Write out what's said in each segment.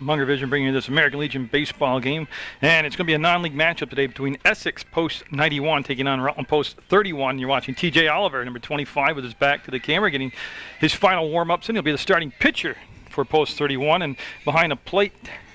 Munger Vision bringing you this American Legion baseball game, and it's going to be a non-league matchup today between Essex Post 91 taking on Rutland Post 31. You're watching TJ Oliver, number 25, with his back to the camera, getting his final warm-ups in. He'll be the starting pitcher for Post 31, and behind the plate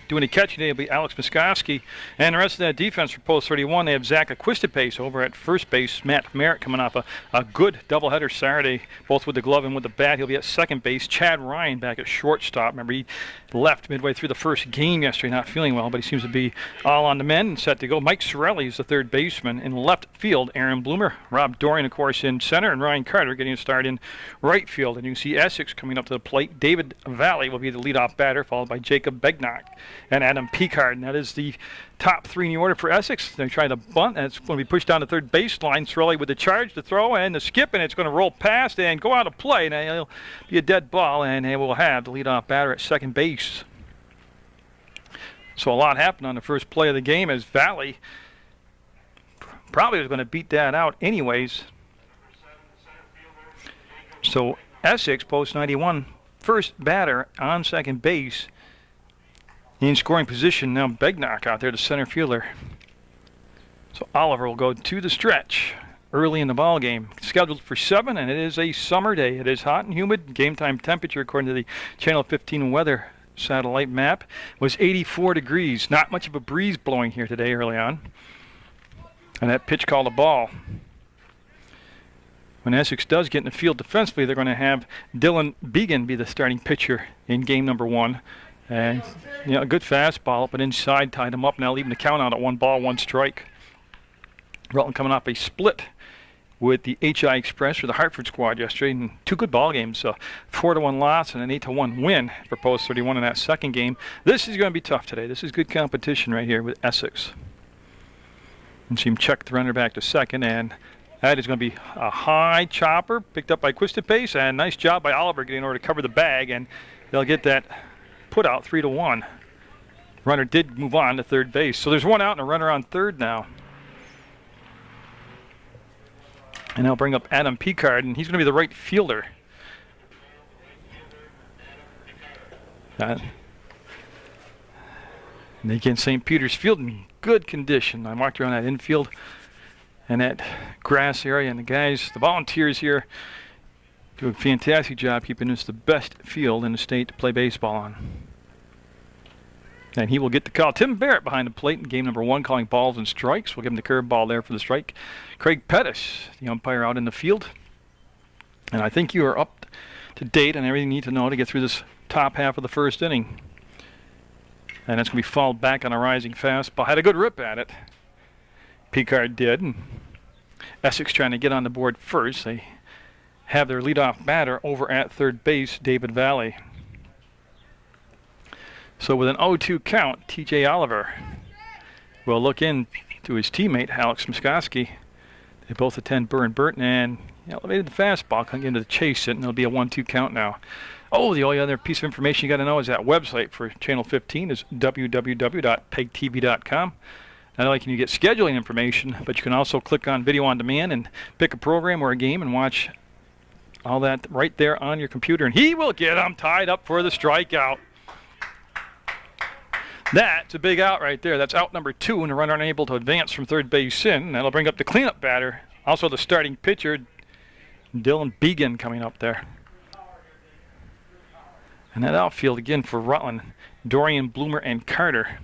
doing a catch today will be Alex Muskoski. And the rest of that defense for Post 31, they have Zach Aquistapace over at first base. Matt Merritt coming off a good doubleheader Saturday, both with the glove and with the bat. He'll be at second base. Chad Ryan back at shortstop. Remember, he left midway through the first game yesterday, not feeling well, but he seems to be all on the mend and set to go. Mike Sorelli is the third baseman. In left field, Aaron Bloomer. Rob Dorian, of course, in center, and Ryan Carter getting a start in right field. And you can see Essex coming up to the plate. David Valley will be the leadoff batter, followed by Jacob Begnock and Adam Picard. And that is the top three in the order for Essex. They're trying to bunt, and it's going to be pushed down the third baseline. Sorelli with the charge, the throw, and the skip, and it's going to roll past and go out of play. And it'll be a dead ball, and they will have the leadoff batter at second base. So a lot happened on the first play of the game as Valley probably was going to beat that out anyways. So Essex, Post 91, first batter on second base. In scoring position now, Begnock out there, the center fielder. So Oliver will go to the stretch early in the ball game. Scheduled for 7, and it is a summer day. It is hot and humid. Game time temperature, according to the Channel 15 weather satellite map, was 84 degrees. Not much of a breeze blowing here today early on. And that pitch called a ball. When Essex does get in the field defensively, they're going to have Dylan Began be the starting pitcher in game number 1. And, you know, a good fastball, but inside tied him up, now leaving the count out at 1 ball, 1 strike. Rutland coming off a split with the HI Express or the Hartford squad yesterday, and 2 good ball games. 4-1 loss and an 8-1 win for Post 31 in that second game. This is going to be tough today. This is good competition right here with Essex. And see him check the runner back to second, and that is going to be a high chopper picked up by Aquistapace, and nice job by Oliver getting over to cover the bag, and they'll get that put out 3-1. Runner did move on to third base. So there's 1 out and a runner on third now. And I'll bring up Adam Picard, and he's going to be the right fielder. And again, St. Peter's Field in good condition. I walked around that infield and that grass area, and the volunteers here do a fantastic job keeping this the best field in the state to play baseball on. And he will get the call. Tim Barrett behind the plate in game number 1, calling balls and strikes. We'll give him the curveball there for the strike. Craig Pettis, the umpire, out in the field. And I think you are up to date on everything you need to know to get through this top half of the first inning. And that's going to be fouled back on a rising fastball. Had a good rip at it. Picard did. And Essex trying to get on the board first. They have their leadoff batter over at third base, David Valley. So with an 0-2 count, TJ Oliver will look in to his teammate, Alex Muskoski. They both attend Burr & Burton, and elevated the fastball, coming into the chase it, and it'll be a 1-2 count now. Oh, the only other piece of information you got to know is that website for Channel 15 is www.PEGTV.com. Not only can you get scheduling information, but you can also click on Video on Demand and pick a program or a game and watch all that right there on your computer. And he will get him tied up for the strikeout. That's a big out right there. That's out number 2, and the runner unable to advance from third base in. That'll bring up the cleanup batter. Also the starting pitcher, Dylan Began, coming up there. And that outfield again for Rutland, Dorian, Bloomer, and Carter.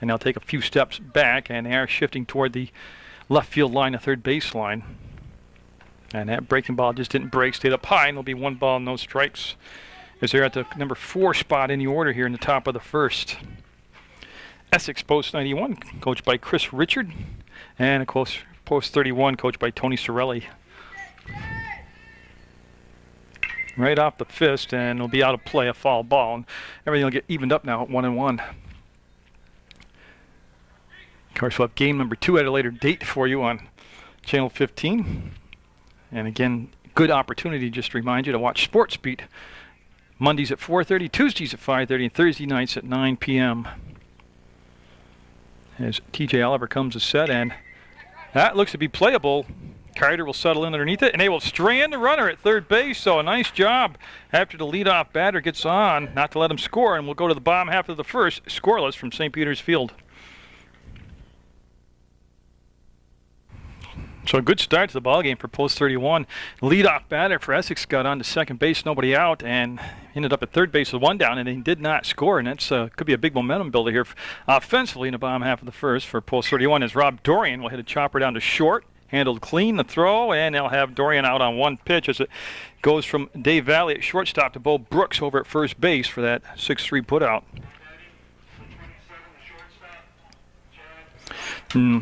And they'll take a few steps back, and they are shifting toward the left field line, the third base line. And that breaking ball just didn't break, stayed up high, and it'll be 1 ball, no strikes, as they're at the number 4 spot in the order here in the top of the first. Essex Post 91, coached by Chris Richard, and of course Post 31, coached by Tony Sorelli. Right off the fist, and it'll be out of play, a foul ball, and everything will get evened up now at 1-1. Of course, we'll have game number 2 at a later date for you on Channel 15. And again, good opportunity just to remind you to watch Sports Beat Mondays at 4:30, Tuesdays at 5:30, and Thursday nights at 9 p.m. As TJ Oliver comes to set, and that looks to be playable. Carter will settle in underneath it, and they will strand the runner at third base. So a nice job after the leadoff batter gets on, not to let him score, and we'll go to the bottom half of the first, scoreless from St. Peter's Field. So a good start to the ballgame for post 31. Leadoff batter for Essex got on to second base, nobody out, and ended up at third base with one down, and he did not score. And that's could be a big momentum builder here offensively in the bottom half of the first for post 31, as Rob Dorian will hit a chopper down to short, handled clean the throw, and they'll have Dorian out on one pitch as it goes from Dave Valley at shortstop to Bo Brooks over at first base for that 6-3 putout.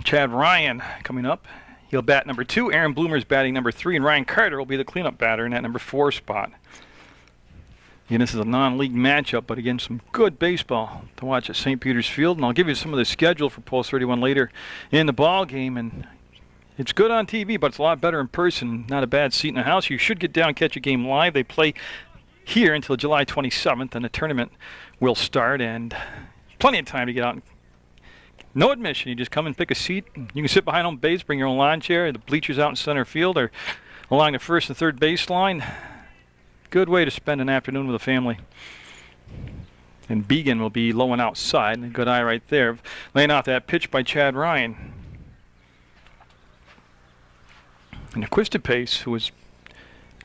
Chad Ryan coming up. He'll bat number 2. Aaron Bloomer's batting number 3, and Ryan Carter will be the cleanup batter in that number 4 spot. Again, this is a non-league matchup, but again, some good baseball to watch at St. Peter's Field. And I'll give you some of the schedule for Post 31 later in the ball game. And it's good on TV, but it's a lot better in person. Not a bad seat in the house. You should get down and catch a game live. They play here until July 27th, and the tournament will start. And plenty of time to get out and no admission. You just come and pick a seat. You can sit behind home base, bring your own lawn chair, the bleachers out in center field, or along the first and third baseline. Good way to spend an afternoon with a family. And Began will be low and outside. And a good eye right there. Laying off that pitch by Chad Ryan. And Pace, who was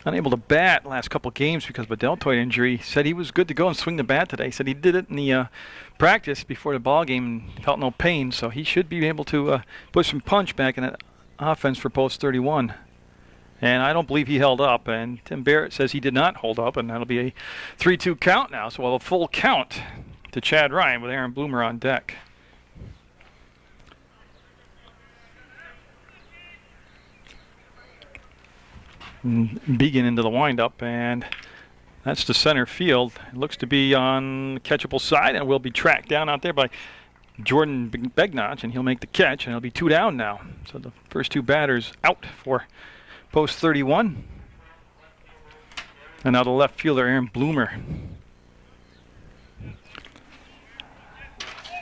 unable to bat last couple games because of a deltoid injury, said he was good to go and swing the bat today. He said he did it in the practice before the ball game and felt no pain, so he should be able to put some punch back in that offense for post 31. And I don't believe he held up, and Tim Barrett says he did not hold up, and that'll be a 3-2 count now, so we'll have a full count to Chad Ryan with Aaron Bloomer on deck. Began into the windup, and that's the center field. It looks to be on the catchable side, and will be tracked down out there by Jordan Begnach, and he'll make the catch, and it'll be 2 down now. So the first 2 batters out for post 31. And now the left fielder, Aaron Bloomer.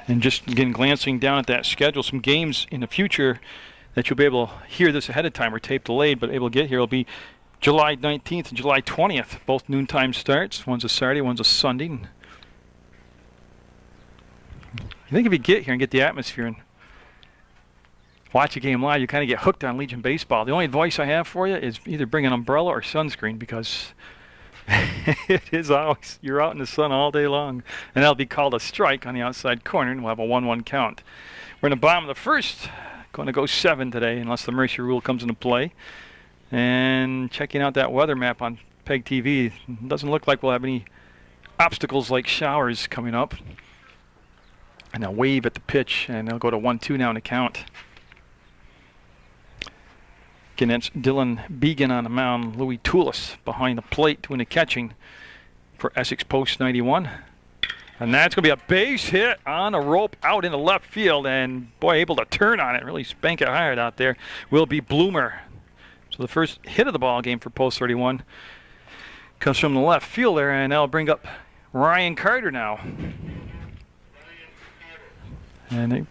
And just again glancing down at that schedule, some games in the future that you'll be able to hear this ahead of time or tape delayed, but able to get here will be July 19th and July 20th, both noontime starts. One's a Saturday, one's a Sunday. I think if you get here and get the atmosphere and watch a game live, you kind of get hooked on Legion baseball. The only advice I have for you is either bring an umbrella or sunscreen, because it is always, you're out in the sun all day long, and that'll be called a strike on the outside corner, and we'll have a 1-1 count. We're in the bottom of the first. Going to go 7 today, unless the Mercy rule comes into play. And checking out that weather map on PEGTV, doesn't look like we'll have any obstacles like showers coming up. And they'll wave at the pitch, and they'll go to 1-2 now in the count. Again, that's Dylan Began on the mound. Louis Toulis behind the plate doing the catching for Essex Post 91. And that's going to be a base hit on a rope out into left field. And, boy, able to turn on it, really spank it hard out there, will be Bloomer. So the first hit of the ball game for post 31 comes from the left fielder, and that'll bring up Ryan Carter now. And they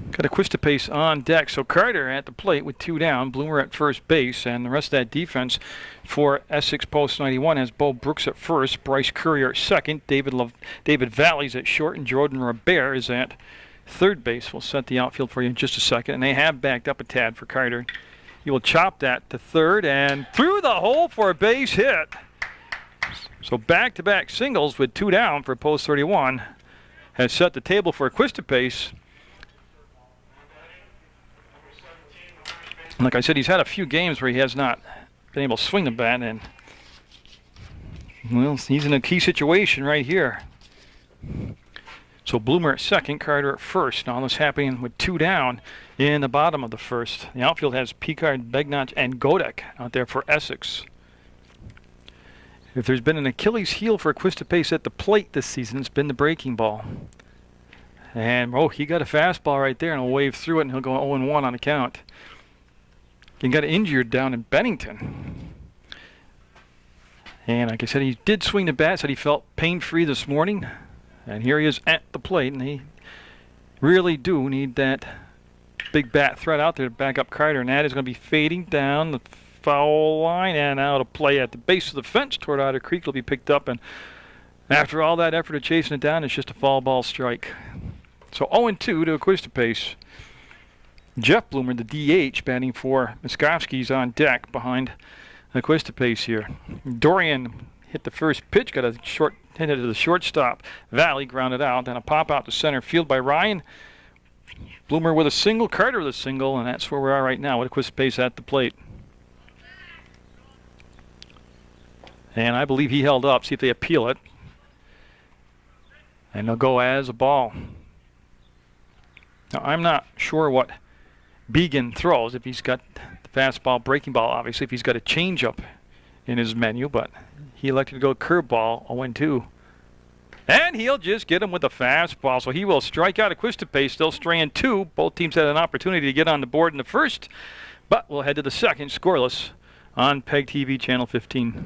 got a Pace on deck. So Carter at the plate with 2 down, Bloomer at first base, and the rest of that defense for Essex Post 91 has Bo Brooks at first, Bryce Courier at second, David Valleys at short, and Jordan Robert is at third base. We'll set the outfield for you in just a second, and they have backed up a tad for Carter. He will chop that to third and through the hole for a base hit. So back-to-back singles with 2 down for Post 31 has set the table for Pace. Like I said, he's had a few games where he has not been able to swing the bat, and well, he's in a key situation right here. So Bloomer at second, Carter at first. Now this happening with 2 down in the bottom of the first. The outfield has Picard, Begnach, and Godek out there for Essex. If there's been an Achilles heel for Pace at the plate this season, it's been the breaking ball. And, oh, he got a fastball right there, and he'll wave through it, and he'll go 0-1 on the count. He got injured down in Bennington. And like I said, he did swing the bat, said he felt pain-free this morning. And here he is at the plate, and they really do need that big bat threat out there to back up Carter, and that is going to be fading down the foul line and out of play at the base of the fence toward Otter Creek. Will be picked up, and after all that effort of chasing it down, it's just a foul ball strike. So 0-2 to Equistapace. Jeff Bloomer, the DH, batting for Miskovsky's on deck behind Equistapace here. Dorian hit the first pitch, got a short hit to the shortstop. Valley grounded out, then a pop out to center field by Ryan. Bloomer with a single, Carter with a single, and that's where we are right now with Equistapace at the plate. And I believe he held up. See if they appeal it. And they'll go as a ball. Now, I'm not sure what Began throws, if he's got the fastball, breaking ball, obviously, if he's got a changeup in his menu, but he elected to go curveball, 0-2. And he'll just get him with a fastball, so he will strike out Equistapace, still straying 2. Both teams had an opportunity to get on the board in the first, but we'll head to the second, scoreless, on PEGTV Channel 15.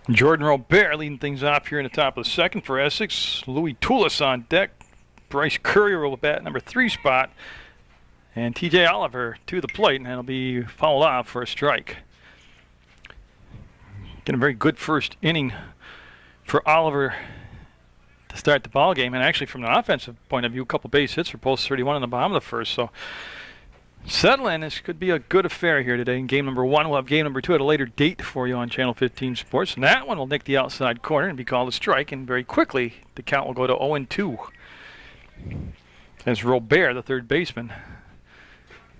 Jordan Robert leading things off here in the top of the second for Essex. Louis Toulis on deck. Bryce Courier will bat number 3 spot. And TJ Oliver to the plate, and that'll be fouled off for a strike. Getting a very good first inning for Oliver to start the ball game, and actually from an offensive point of view, a couple base hits for post 31 in the bottom of the first. So settle in. This could be a good affair here today in game number 1. We'll have game number 2 at a later date for you on Channel 15 Sports. And that one will nick the outside corner and be called a strike. And very quickly, the count will go to 0-2. As Robert, the third baseman,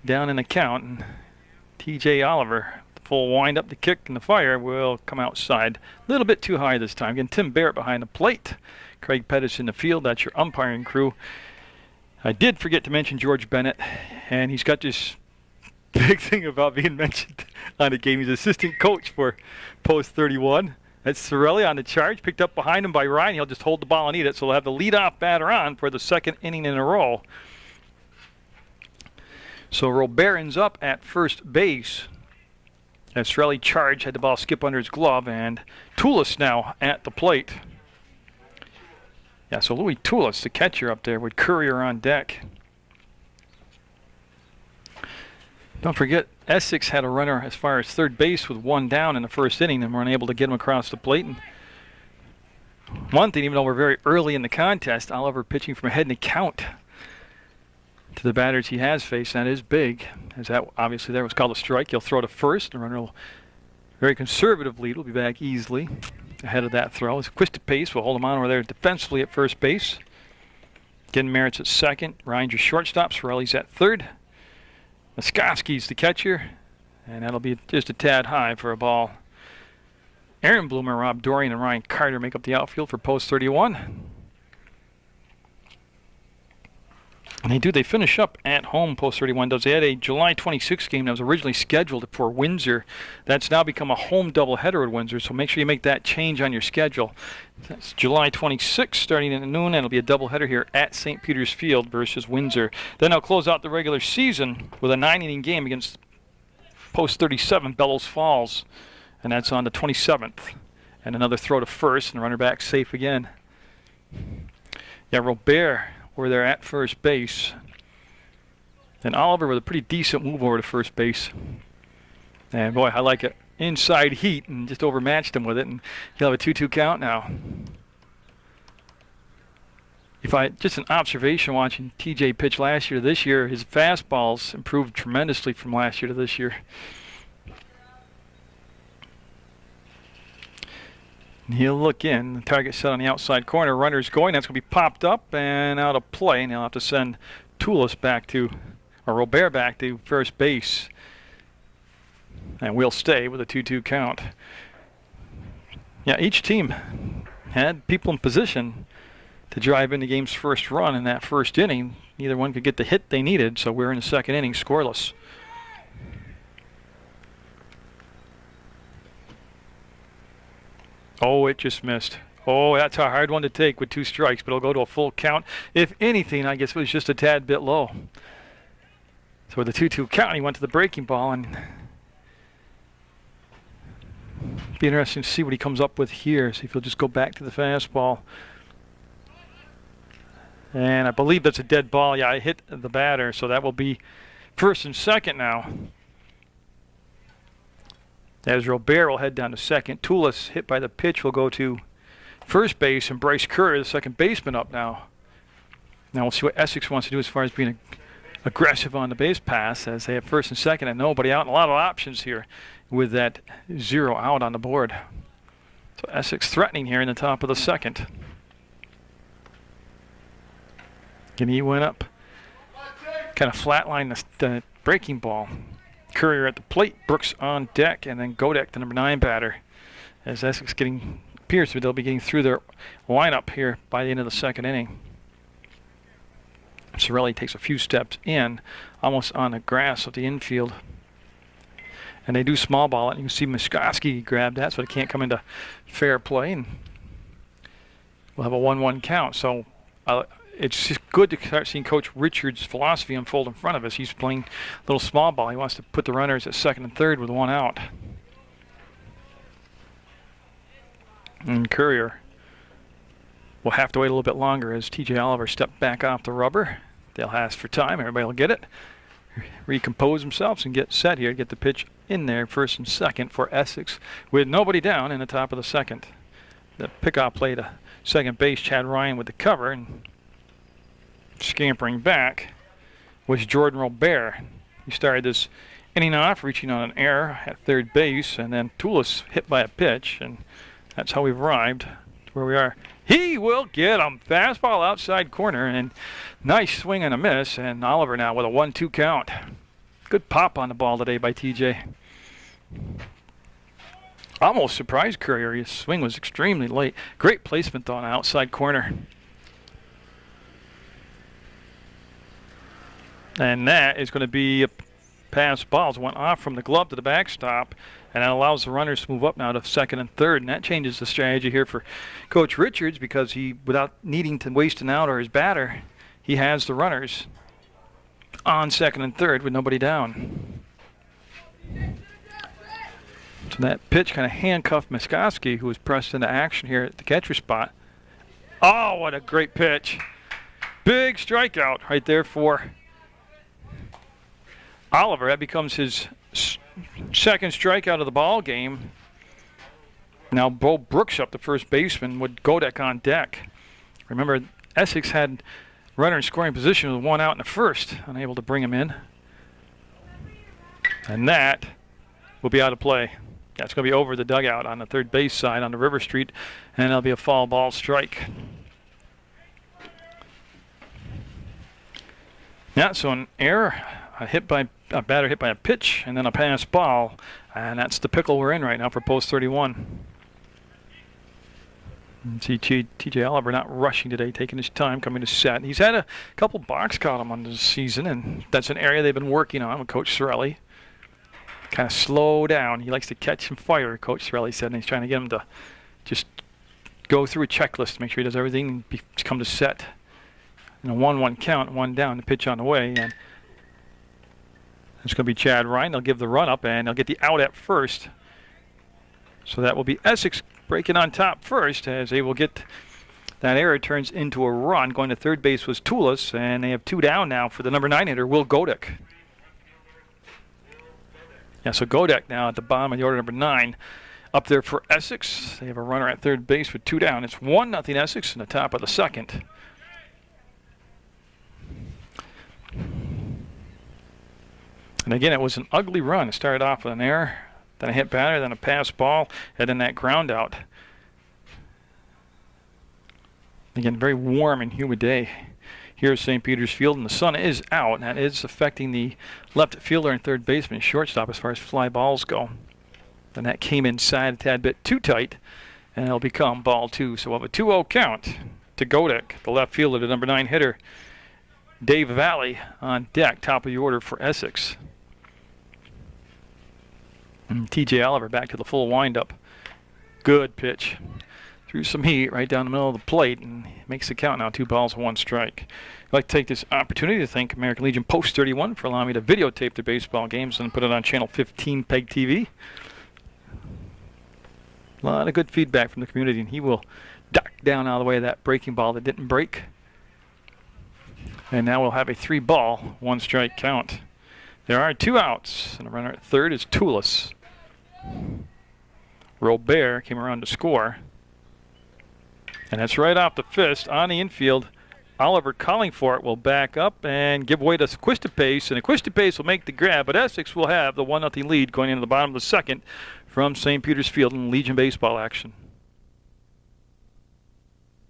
down in the count. And TJ Oliver, the full wind up, the kick, and the fire will come outside. A little bit too high this time. Again, Tim Barrett behind the plate. Craig Pettis in the field. That's your umpiring crew. I did forget to mention George Bennett, and he's got this big thing about being mentioned on the game. He's assistant coach for post 31. That's Sorelli on the charge, picked up behind him by Ryan. He'll just hold the ball and eat it, so they'll have the leadoff batter on for the second inning in a row. So Robert ends up at first base as Sorelli charged, had the ball skip under his glove, and Toulis now at the plate. Yeah, so Louis Toulis, the catcher up there, with Courier on deck. Don't forget, Essex had a runner as far as third base with 1 down in the first inning and were unable to get him across the plate. And one thing, even though we're very early in the contest, Oliver pitching from ahead in the count to the batters he has faced. That is big, as that obviously there was called a strike. He'll throw to first. The runner will, very conservative lead, will be back easily ahead of that throw. Equistapace will hold him on over there defensively at first base. Again, Merritt's at second. Ryan's your shortstop. Sorelli's at third. Miskovsky's the catcher, and that'll be just a tad high for a ball. Aaron Bloomer, Rob Dorian, and Ryan Carter make up the outfield for post 31. And they finish up at home, post 31 does. They had a July 26th game that was originally scheduled for Windsor. That's now become a home doubleheader at Windsor, so make sure you make that change on your schedule. That's July 26th starting at noon, and it'll be a doubleheader here at St. Peter's Field versus Windsor. Then they'll close out the regular season with a 9-inning game against post 37, Bellows Falls, and that's on the 27th. And another throw to first, and runner back safe again. Yeah, Robert, where they're at first base. And Oliver with a pretty decent move over to first base. And boy, I like it. Inside heat, and just overmatched him with it. And he'll have a 2-2 count now. Just an observation watching TJ pitch last year to this year, his fastballs improved tremendously from last year to this year. He'll look in. The target set on the outside corner. Runner's going. That's going to be popped up and out of play. And he'll have to send Toulis Robert back to first base. And we'll stay with a 2-2 count. Yeah, each team had people in position to drive in the game's first run in that first inning. Neither one could get the hit they needed, so we're in the second inning scoreless. Oh, it just missed. Oh, that's a hard one to take with 2 strikes, but it'll go to a full count. If anything, I guess it was just a tad bit low. So with the 2-2 count, he went to the breaking ball, and it'll be interesting to see what he comes up with here. See if he'll just go back to the fastball. And I believe that's a dead ball. Yeah, I hit the batter, so that will be first and second now. As Robert will head down to second. Toulis, hit by the pitch, will go to first base, and Bryce Curry, the second baseman, up now. Now we'll see what Essex wants to do as far as being aggressive on the base pass, as they have first and second and nobody out, and a lot of options here with that 0 out on the board. So Essex threatening here in the top of the second. And he went up, kind of flatlined the breaking ball. Courier at the plate, Brooks on deck, and then Godek, the number 9 batter. As Essex appears to they'll be getting through their lineup here by the end of the second inning. Sorelli takes a few steps in, almost on the grass of the infield. And they do small ball it. You can see Muskoski grab that, so it can't come into fair play. And we'll have a 1-1 count. So it's just good to start seeing Coach Richards' philosophy unfold in front of us. He's playing a little small ball. He wants to put the runners at second and third with 1 out. And Courier will have to wait a little bit longer as TJ Oliver stepped back off the rubber. They'll ask for time. Everybody will get it. Recompose themselves and get set here. Get the pitch in there, first and second for Essex, with nobody down in the top of the second. The pickoff play to second base, Chad Ryan with the cover, and scampering back was Jordan Robert. He started this inning off, reaching on an error at third base, and then Toulis hit by a pitch, and that's how we've arrived to where we are. He will get him. Fastball outside corner, and nice swing and a miss, and Oliver now with a 1-2 count. Good pop on the ball today by TJ. Almost surprised Courier. His swing was extremely late. Great placement on the outside corner. And that is going to be a pass ball. Went off from the glove to the backstop, and that allows the runners to move up now to second and third. And that changes the strategy here for Coach Richards, because he, without needing to waste an out or his batter, he has the runners on second and third with nobody down. So that pitch kind of handcuffed Muskoski, who was pressed into action here at the catcher spot. Oh, what a great pitch. Big strikeout right there for Oliver. That becomes his second strikeout of the ball game. Now Bo Brooks up, the first baseman, with Godek on deck. Remember, Essex had runner in scoring position with 1 out in the first, unable to bring him in. And that will be out of play. That's going to be over the dugout on the third base side on the River Street, and it'll be a foul ball strike. Yeah, so an error, a batter hit by a pitch, and then a pass ball, and that's the pickle we're in right now for post 31. And see TJ Oliver not rushing today, taking his time, coming to set. He's had a couple box caught him on this season, and that's an area they've been working on with Coach Sorelli. Kind of slow down. He likes to catch some fire, Coach Sorelli said, and he's trying to get him to just go through a checklist to make sure he does everything and come to set. In a 1-1 count, 1 down, the pitch on the way, and it's going to be Chad Ryan. They'll give the run up, and they'll get the out at first. So that will be Essex breaking on top first, as they will get that error turns into a run. Going to third base was Toulis, and they have 2 down now for the number 9 hitter, Will Godek. Yeah, so Godek now at the bottom of the order, number 9. Up there for Essex. They have a runner at third base with 2 down. It's 1-0 Essex in the top of the second. And again, it was an ugly run. It started off with an error, then a hit batter, then a pass ball, and then that ground out. Again, very warm and humid day here at St. Peter's Field, and the sun is out, and that is affecting the left fielder and third baseman and shortstop as far as fly balls go. And that came inside a tad bit too tight, and it'll become ball 2. So we'll have a 2-0 count to Godek, the left fielder, the number 9 hitter. Dave Valley on deck, top of the order for Essex. And TJ Oliver back to the full windup. Good pitch. Threw some heat right down the middle of the plate and makes the count now 2 balls, 1 strike. I'd like to take this opportunity to thank American Legion Post 31 for allowing me to videotape their baseball games and put it on channel 15 PEGTV. A lot of good feedback from the community, and he will duck down out of the way of that breaking ball that didn't break. And now we'll have a 3-ball, 1-strike count. There are 2 outs, and the runner at third is Toulis. Robert came around to score. And that's right off the fist on the infield. Oliver calling for it will back up and give way to Quistapace, and Quistapace will make the grab, but Essex will have the 1-0 lead going into the bottom of the second from St. Peter's Field in Legion baseball action.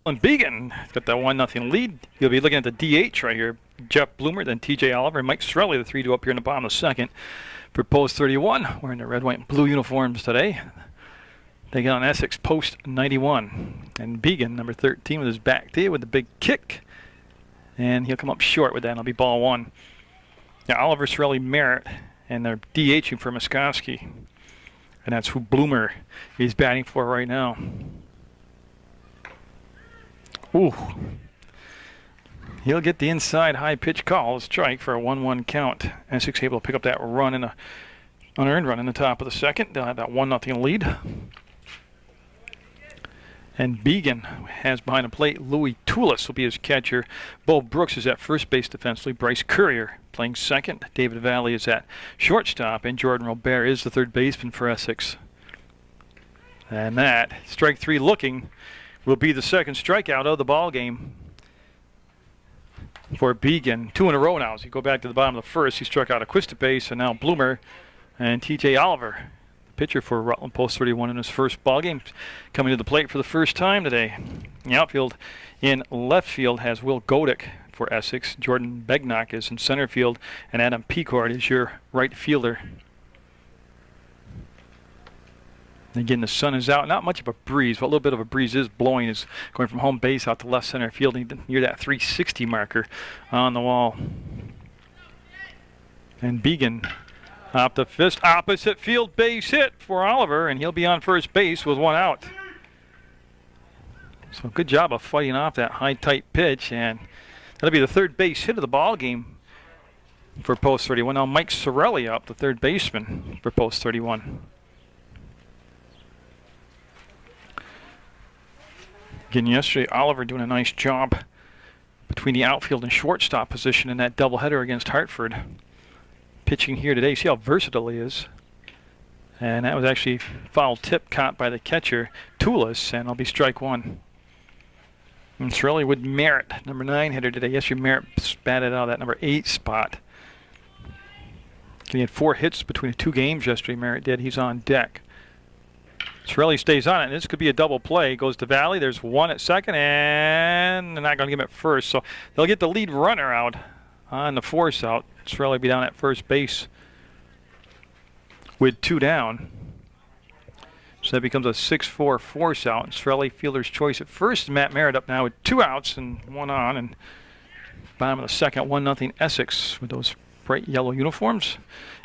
And Began got that 1-0 lead. You'll be looking at the DH right here. Jeff Bloomer, then TJ Oliver, and Mike Sorelli, the 3-2 up here in the bottom of the second for Post 31, wearing their red, white, and blue uniforms today. They got on Essex Post 91. And Began, number 13, with his back to you with the big kick. And he'll come up short with that, and it'll be ball 1. Now Oliver, Sorelli, Merritt, and they're DHing for Muskowski. And that's who Bloomer is batting for right now. Ooh. He'll get the inside high pitch call, strike for a 1-1 count. Essex able to pick up that run in unearned run in the top of the second. They'll have that 1-0 lead. And Began has behind the plate Louis Toulis will be his catcher. Bo Brooks is at first base defensively. Bryce Courier playing second. David Valley is at shortstop, and Jordan Robert is the third baseman for Essex. And that strike 3 looking will be the second strikeout of the ball game for Began. 2 in a row now. As you go back to the bottom of the first, he struck out a Quistapace, and now Bloomer and TJ Oliver, the pitcher for Rutland Post 31 in his first ball game, coming to the plate for the first time today. The outfield in left field has Will Godick for Essex. Jordan Begnock is in center field, and Adam Pecord is your right fielder. Again, the sun is out. Not much of a breeze. What little bit of a breeze is blowing is going from home base out to left center field near that 360 marker on the wall. And Began up the fist, opposite field base hit for Oliver, and he'll be on first base with 1 out. So good job of fighting off that high tight pitch, and that'll be the third base hit of the ball game for Post 31. Now Mike Sorelli up, the third baseman for Post 31. Again, yesterday, Oliver doing a nice job between the outfield and shortstop position in that doubleheader against Hartford. Pitching here today, see how versatile he is. And that was actually foul tip caught by the catcher, Toulis, and it'll be strike 1. And Sorelli with Merritt, number 9 hitter today. Yesterday, Merritt batted out of that number 8 spot. He had 4 hits between the 2 games yesterday, Merritt did. He's on deck. Sorelli stays on it, and this could be a double play. Goes to Valley. There's 1 at second, and they're not going to give him at first. So they'll get the lead runner out on the force out. Sorelli be down at first base with 2 down. So that becomes a 6-4 force out. And Sorelli fielder's choice at first. Matt Merritt up now with 2 outs and 1 on. And bottom of the second, 1-0 Essex with those bright yellow uniforms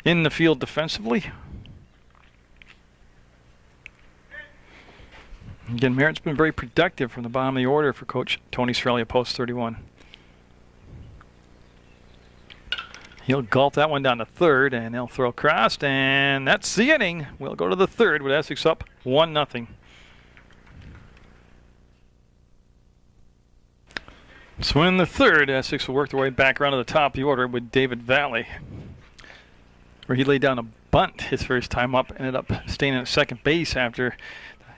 in the field defensively. Again, Merritt's been very productive from the bottom of the order for Coach Tony Sorelli at Post 31. He'll gulp that one down to third, and he'll throw across, and that's the inning. We'll go to the third with Essex up 1-0. So in the third, Essex will work their way back around to the top of the order with David Valley, where he laid down a bunt his first time up, ended up staying at second base after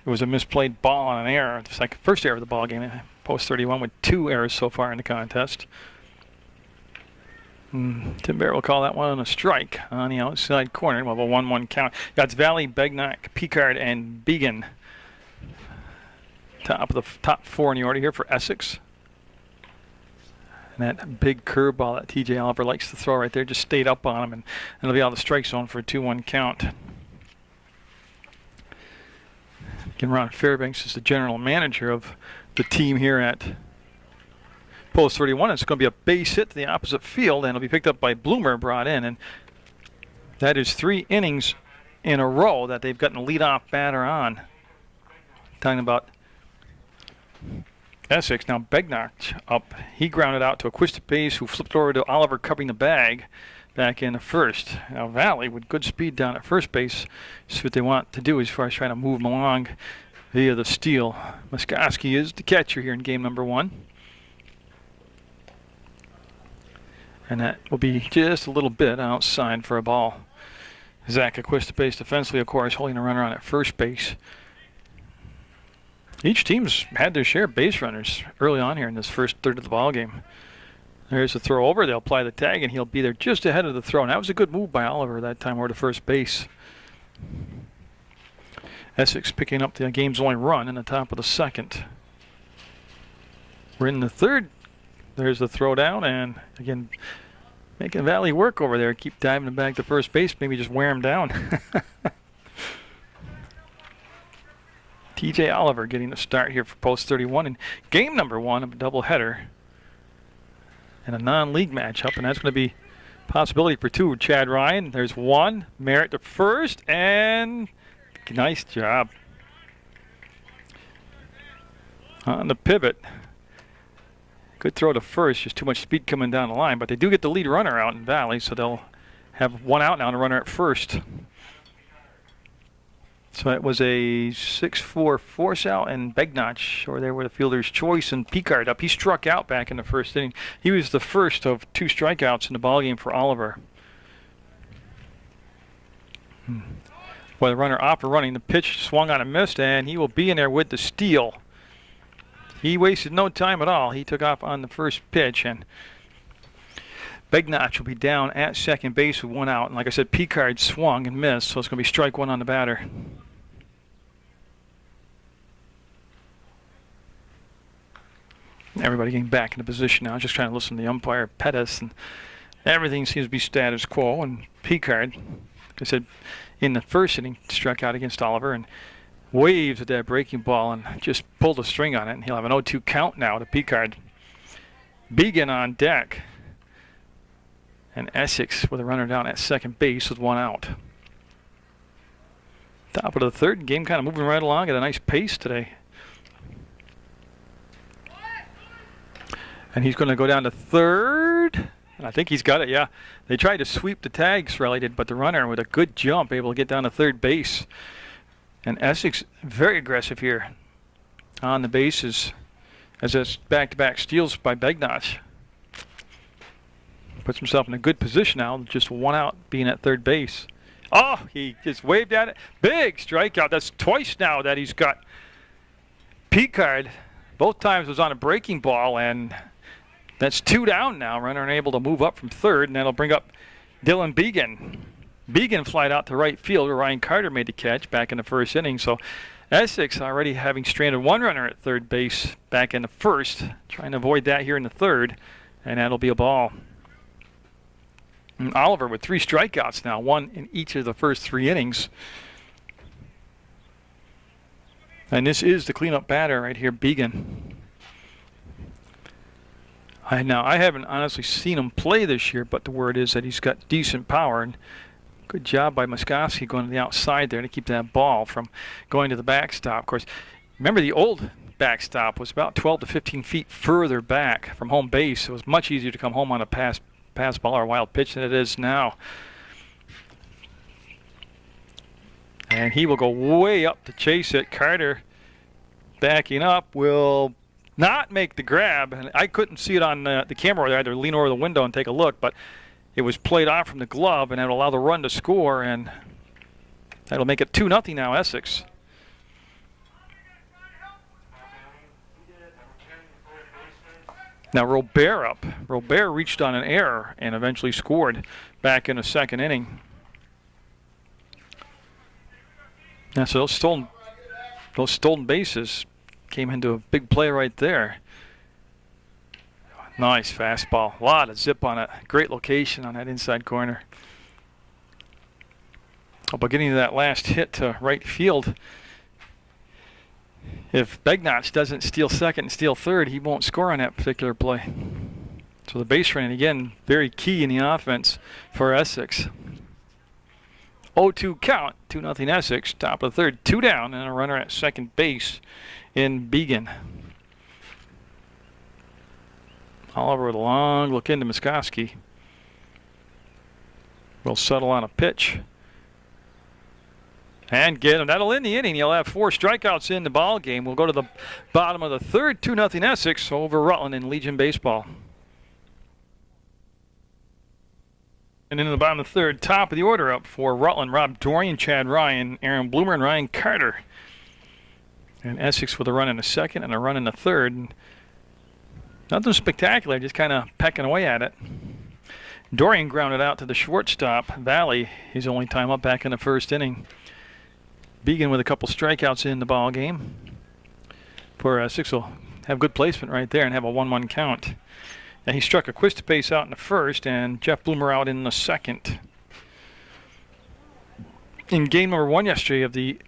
it was a misplayed ball on an error. It's like first error of the ball game. Post 31 with 2 errors so far in the contest. Tim Bear will call that one on a strike on the outside corner. We'll have a 1-1 count. That's Valley, Begnock, Picard, and Began. Top 4 in the order here for Essex. And that big curveball that TJ Oliver likes to throw right there just stayed up on him, and it'll be out of the strike zone for a 2-1 count. Again, Ron Fairbanks is the general manager of the team here at Post 31. It's going to be a base hit to the opposite field, and it'll be picked up by Bloomer, brought in. And that is 3 innings in a row that they've gotten a leadoff batter on. Talking about Essex. Now Begnock up. He grounded out to a Quistapace, who flipped over to Oliver covering the bag back in the first. Now Valley with good speed down at first base. That's what they want to do as far as trying to move him along via the steal. Muskowski is the catcher here in game number 1. And that will be just a little bit outside for a ball. Zach Acquista defensively, of course, holding a runner on at first base. Each team's had their share of base runners early on here in this first third of the ball game. There's a throw over. They'll apply the tag, and he'll be there just ahead of the throw. And that was a good move by Oliver that time over to first base. Essex picking up the game's only run in the top of the second. We're in the third. There's the throw down, and again, making Valley work over there. Keep diving him back to first base, maybe just wear him down. TJ Oliver getting the start here for post 31 in game number 1 of a doubleheader and a non-league matchup, and that's going to be a possibility for 2. Chad Ryan, there's 1, Merritt to first, and nice job on the pivot. Good throw to first, just too much speed coming down the line, but they do get the lead runner out in Valley, so they'll have 1 out now and a runner at first. So that was a 6-4 force out, and Begnach over there with a fielder's choice, and Picard up. He struck out back in the first inning. He was the first of 2 strikeouts in the ballgame for Oliver. Well, the runner off and running, the pitch swung on and missed, and he will be in there with the steal. He wasted no time at all. He took off on the first pitch, and Begnach will be down at second base with 1 out. And like I said, Picard swung and missed, so it's going to be strike 1 on the batter. Everybody getting back into position now, just trying to listen to the umpire, Pettis, and everything seems to be status quo. And Picard, like I said, in the first inning, struck out against Oliver and waves at that breaking ball and just pulled a string on it. And he'll have an 0-2 count now to Picard. Began on deck. And Essex with a runner down at second base with 1 out. Top of the third, game kind of moving right along at a nice pace today. And he's going to go down to third. And I think he's got it, yeah. They tried to sweep the tags, Sorelli did, but the runner with a good jump able to get down to third base. And Essex very aggressive here on the bases as it's back-to-back steals by Begnach. Puts himself in a good position now, just 1 out being at third base. Oh, he just waved at it. Big strikeout. That's twice now that he's got Picard. Both times was on a breaking ball, and that's 2 down now. Runner unable to move up from third, and that'll bring up Dylan Began. Began flied out to right field where Ryan Carter made the catch back in the first inning. So Essex already having stranded 1 runner at third base back in the first, trying to avoid that here in the third, and that'll be a ball. And Oliver with 3 strikeouts now, 1 in each of the first 3 innings. And this is the cleanup batter right here, Began. I haven't honestly seen him play this year, but the word is that he's got decent power. And good job by Muskowski going to the outside there to keep that ball from going to the backstop. Of course, remember the old backstop was about 12 to 15 feet further back from home base. It was much easier to come home on a pass ball or a wild pitch than it is now. And he will go way up to chase it. Carter backing up will not make the grab. And I couldn't see it on the camera. I had to lean over the window and take a look, but it was played off from the glove, and that'll allow the run to score, and that'll make it 2-0 now, Essex. Now Robert up. Robert reached on an error and eventually scored back in the second inning. Now, so those stolen bases came into a big play right there. Nice fastball. A lot of zip on it. Great location on that inside corner. Oh, but getting to that last hit to right field, if Begnach doesn't steal second and steal third, he won't score on that particular play. So the base running, again, very key in the offense for Essex. 0-2 count, 2-0 Essex. Top of the third, 2 down, and a runner at second base in Began. Oliver with a long look into Muskowski. Will settle on a pitch. And get him. That'll end the inning. He'll have 4 strikeouts in the ball game. We'll go to the bottom of the third. 2-0 Essex over Rutland in Legion Baseball. And into the bottom of the third, top of the order up for Rutland, Rob Dorian, Chad Ryan, Aaron Bloomer, and Ryan Carter. And Essex with a run in the second and a run in the third. And nothing spectacular, just kind of pecking away at it. Dorian grounded out to the shortstop, Valley, his only time up back in the first inning. Began with a couple strikeouts in the ball game. For Essex will have good placement right there and have a 1-1 count. And he struck a Quistapase out in the first and Jeff Bloomer out in the second. In game number 1 yesterday of the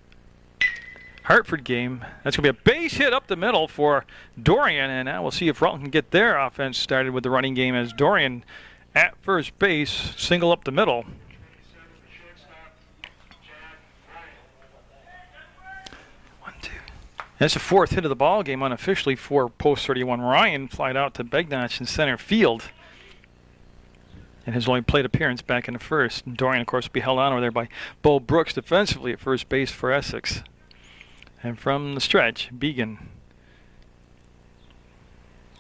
Hartford game, that's going to be a base hit up the middle for Dorian, and now we'll see if Rutland can get their offense started with the running game as Dorian at first base, single up the middle. That's the fourth hit of the ball game unofficially for post 31. Ryan flied out to Begnach in center field. And his only plate appearance back in the first. And Dorian, of course, will be held on over there by Bo Brooks defensively at first base for Essex. And from the stretch, Began.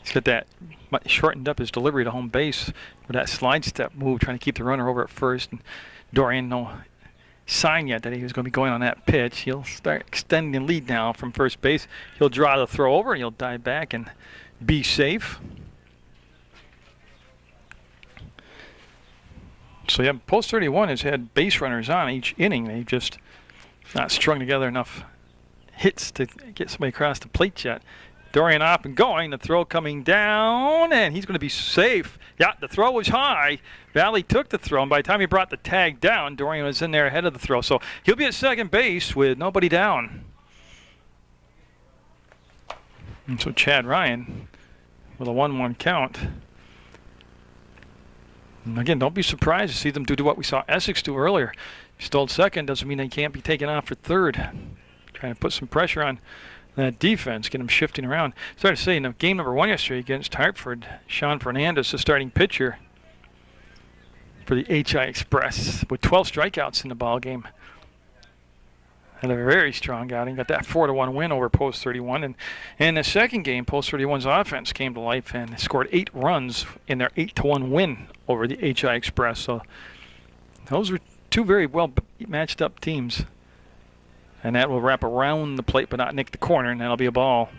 He's got that, shortened up his delivery to home base with that slide step move, trying to keep the runner over at first. And Dorian, no sign yet that he was going to be going on that pitch. He'll start extending the lead now from first base. He'll draw the throw over, and he'll dive back and be safe. So yeah, post 31 has had base runners on each inning. They've just not strung together enough hits to get somebody across the plate yet. Dorian up and going, the throw coming down, and he's going to be safe. Yeah, the throw was high. Valley took the throw, and by the time he brought the tag down, Dorian was in there ahead of the throw. So he'll be at second base with nobody down. And so Chad Ryan with a 1-1 count. And again, don't be surprised to see them do what we saw Essex do earlier. Stole second doesn't mean they can't be taken off for third. Trying to put some pressure on that defense, get them shifting around. Started to say in game number 1 yesterday against Hartford, Sean Fernandez, the starting pitcher for the HI Express, with 12 strikeouts in the ball game. Had a very strong outing. Got that 4-1 win over Post 31. And in the second game, Post 31's offense came to life and scored 8 runs in their 8-1 win over the HI Express. So those were two very well matched up teams. And that will wrap around the plate but not nick the corner, and that'll be a ball.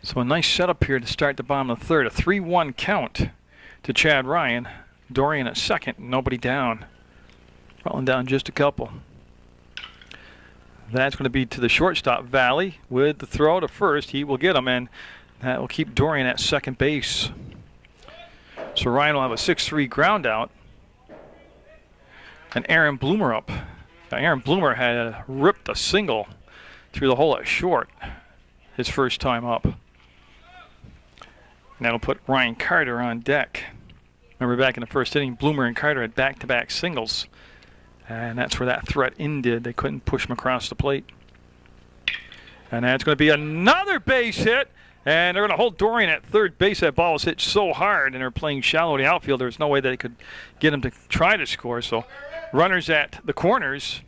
So a nice setup here to start the bottom of the third. A 3-1 count to Chad Ryan. Dorian at second, nobody down. Rutland down just a couple. That's going to be to the shortstop, Valley, with the throw to first. He will get him, and that will keep Dorian at second base. So Ryan will have a 6-3 ground out. And Aaron Bloomer up. Aaron Bloomer had ripped a single through the hole at short his first time up. And that'll put Ryan Carter on deck. Remember back in the first inning, Bloomer and Carter had back-to-back singles. And that's where that threat ended. They couldn't push him across the plate. And that's going to be another base hit. And they're going to hold Dorian at third base. That ball was hit so hard, and they're playing shallow in the outfield. There's no way they could get him to try to score. So runners at the corners.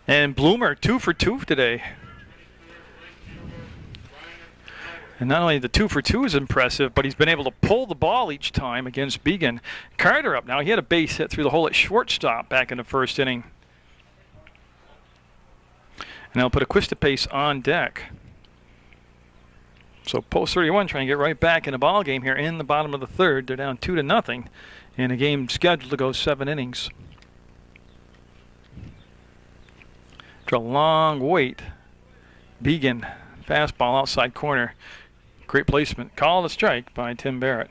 And Bloomer 2 for 2 today. And not only the 2 for 2 is impressive, but he's been able to pull the ball each time against Began. Carter up now. He had a base hit through the hole at shortstop back in the first inning. And they'll put a Quistapase on deck. So Post 31 trying to get right back in the ball game here in the bottom of the third. They're down 2-0 in a game scheduled to go 7 innings. After a long wait, Began, fastball outside corner. Great placement. Call the strike by Tim Barrett.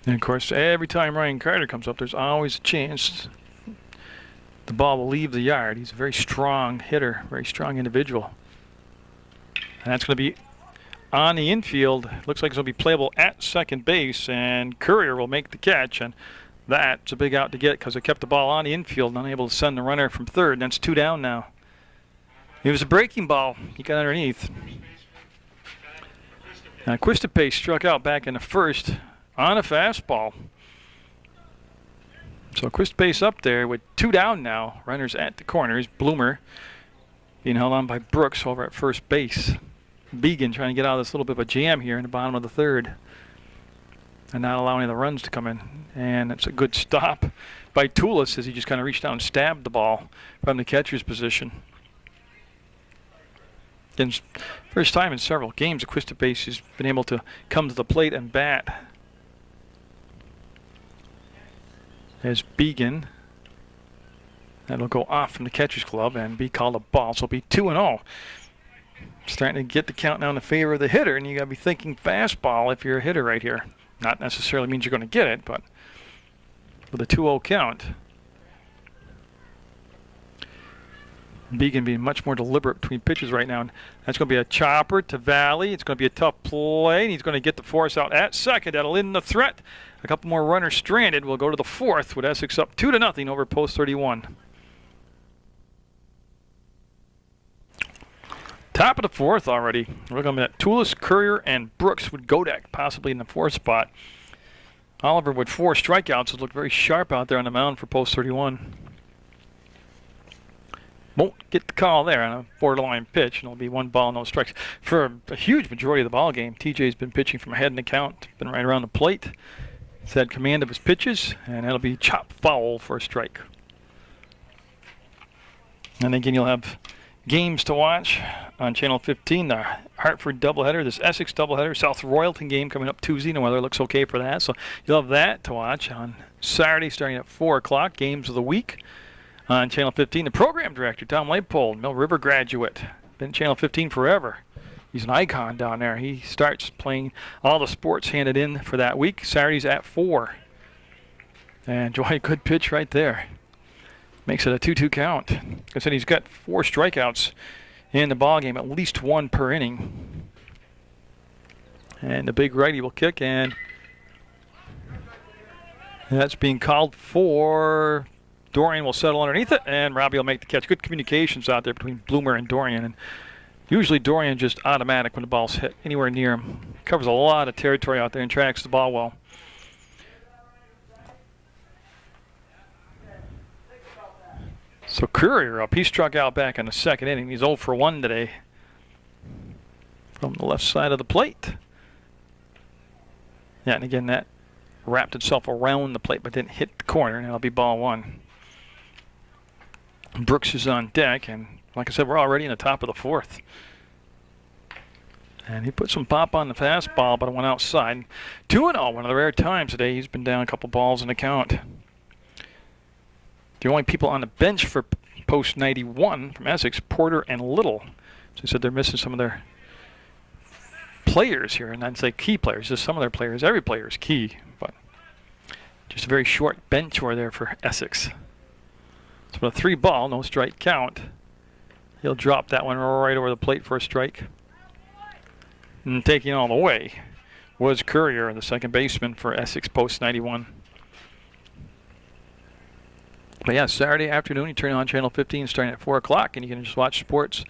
And of course, every time Ryan Carter comes up, there's always a chance the ball will leave the yard. He's a very strong hitter, very strong individual. And that's going to be on the infield. Looks like it's going to be playable at second base, and Courier will make the catch. And that's a big out to get because they kept the ball on the infield, unable to send the runner from third. And that's 2 down now. It was a breaking ball. He got underneath. Now Quistapase struck out back in the first on a fastball. So Quistapase up there with 2 down now. Runners at the corners. Bloomer being held on by Brooks over at first base. Began trying to get out of this little bit of a jam here in the bottom of the third and not allowing the runs to come in. And it's a good stop by Toulis as he just kind of reached down and stabbed the ball from the catcher's position. Again, first time in several games, Equistebase has been able to come to the plate and bat. As Began, that'll go off from the catcher's glove and be called a ball. So it'll be 2-0. Starting to get the count now in favor of the hitter, and you got to be thinking fastball if you're a hitter right here. Not necessarily means you're going to get it, but with a 2-0 count, Began being much more deliberate between pitches right now. And that's going to be a chopper to Valley. It's going to be a tough play, and he's going to get the force out at second. That'll end the threat. A couple more runners stranded. We'll go to the fourth with Essex up 2-0 over post 31. Top of the fourth already. We're going to be at Toulis, Courier, and Brooks with Godek possibly in the fourth spot. Oliver with 4 strikeouts has looked very sharp out there on the mound for post 31. Won't get the call there on a borderline pitch, and it'll be 1 ball, no strikes. For a huge majority of the ball game, TJ's been pitching from ahead in the count, been right around the plate. He's had command of his pitches, and that'll be chop foul for a strike. And again, you'll have games to watch on Channel 15. The Hartford doubleheader, this Essex doubleheader, South Royalton game coming up Tuesday. The weather looks okay for that, so you'll have that to watch on Saturday starting at 4 o'clock. Games of the week on Channel 15. The program director, Tom Leipold, Mill River graduate, been Channel 15 forever. He's an icon down there. He starts playing all the sports handed in for that week. Saturday's at 4. And Joy, good pitch right there. Makes it a 2-2 count. Like I said, he's got 4 strikeouts in the ball game, at least 1 per inning. And the big righty will kick, and that's being called for. Dorian will settle underneath it, and Robbie will make the catch. Good communications out there between Bloomer and Dorian. And usually Dorian just automatic when the ball's hit anywhere near him. Covers a lot of territory out there and tracks the ball well. So Courier up. He struck out back in the second inning. He's 0 for 1 today from the left side of the plate. Yeah, and again, that wrapped itself around the plate but didn't hit the corner, and that'll be ball 1. Brooks is on deck, and like I said, we're already in the top of the fourth. And he put some pop on the fastball, but it went outside. 2-0, one of the rare times today. He's been down a couple balls in the count. The only people on the bench for post 91 from Essex, Porter and Little. So he said they're missing some of their players here, and I'd say key players, just some of their players. Every player is key, but just a very short bench over there for Essex. So with a 3 ball, no strike count, he'll drop that one right over the plate for a strike. And taking all the way was Courier, the second baseman for Essex post 91. But yeah, Saturday afternoon, you turn on Channel 15 starting at 4 o'clock, and you can just watch sports.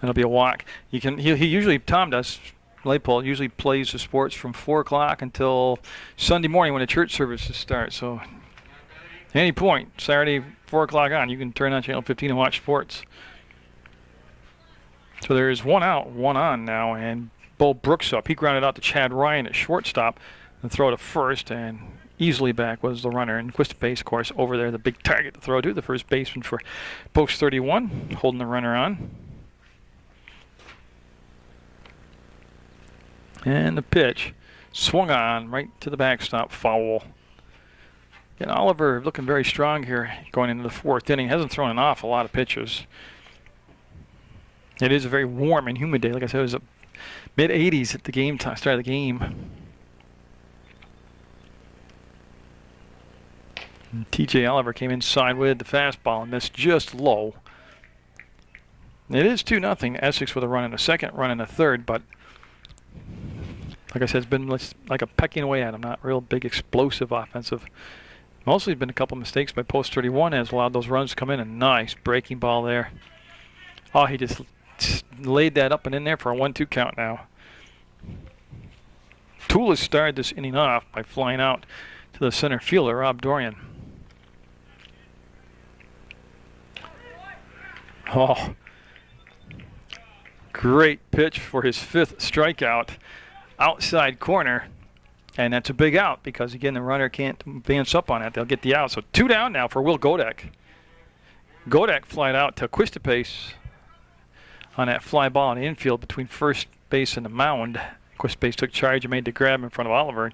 It'll be a walk. You can. He usually, Tom does, Leipold usually plays the sports from 4 o'clock until Sunday morning when the church services start. So at any point, Saturday 4 o'clock on, you can turn on Channel 15 and watch sports. So there is 1 out, 1 on now, and Bo Brooks up. He grounded out to Chad Ryan at shortstop and throw to first, and easily back was the runner. And Equistebase, of course, over there, the big target to throw to, the first baseman for post 31, holding the runner on. And the pitch swung on right to the backstop, foul. And Oliver looking very strong here going into the 4th inning. Hasn't thrown an awful lot of pitches. It is a very warm and humid day. Like I said, it was a mid-80s at the game time, start of the game. And TJ Oliver came inside with the fastball and missed just low. It is 2-0. Essex with a run in the second, run in the third, but like I said, it's been like a pecking away at him. Not real big, explosive offensive. Mostly been a couple mistakes by post 31 has allowed those runs to come in. A nice breaking ball there. Oh, he just laid that up and in there for a 1-2 count now. Toulis started this inning off by flying out to the center fielder, Rob Dorian. Great pitch for his 5th strikeout. Outside corner. And that's a big out because, again, the runner can't advance up on it. They'll get the out. So 2 down now for Will Godek. Godek flied out to Quistapace on that fly ball in the infield between first base and the mound. Quistapace took charge and made the grab in front of Oliver.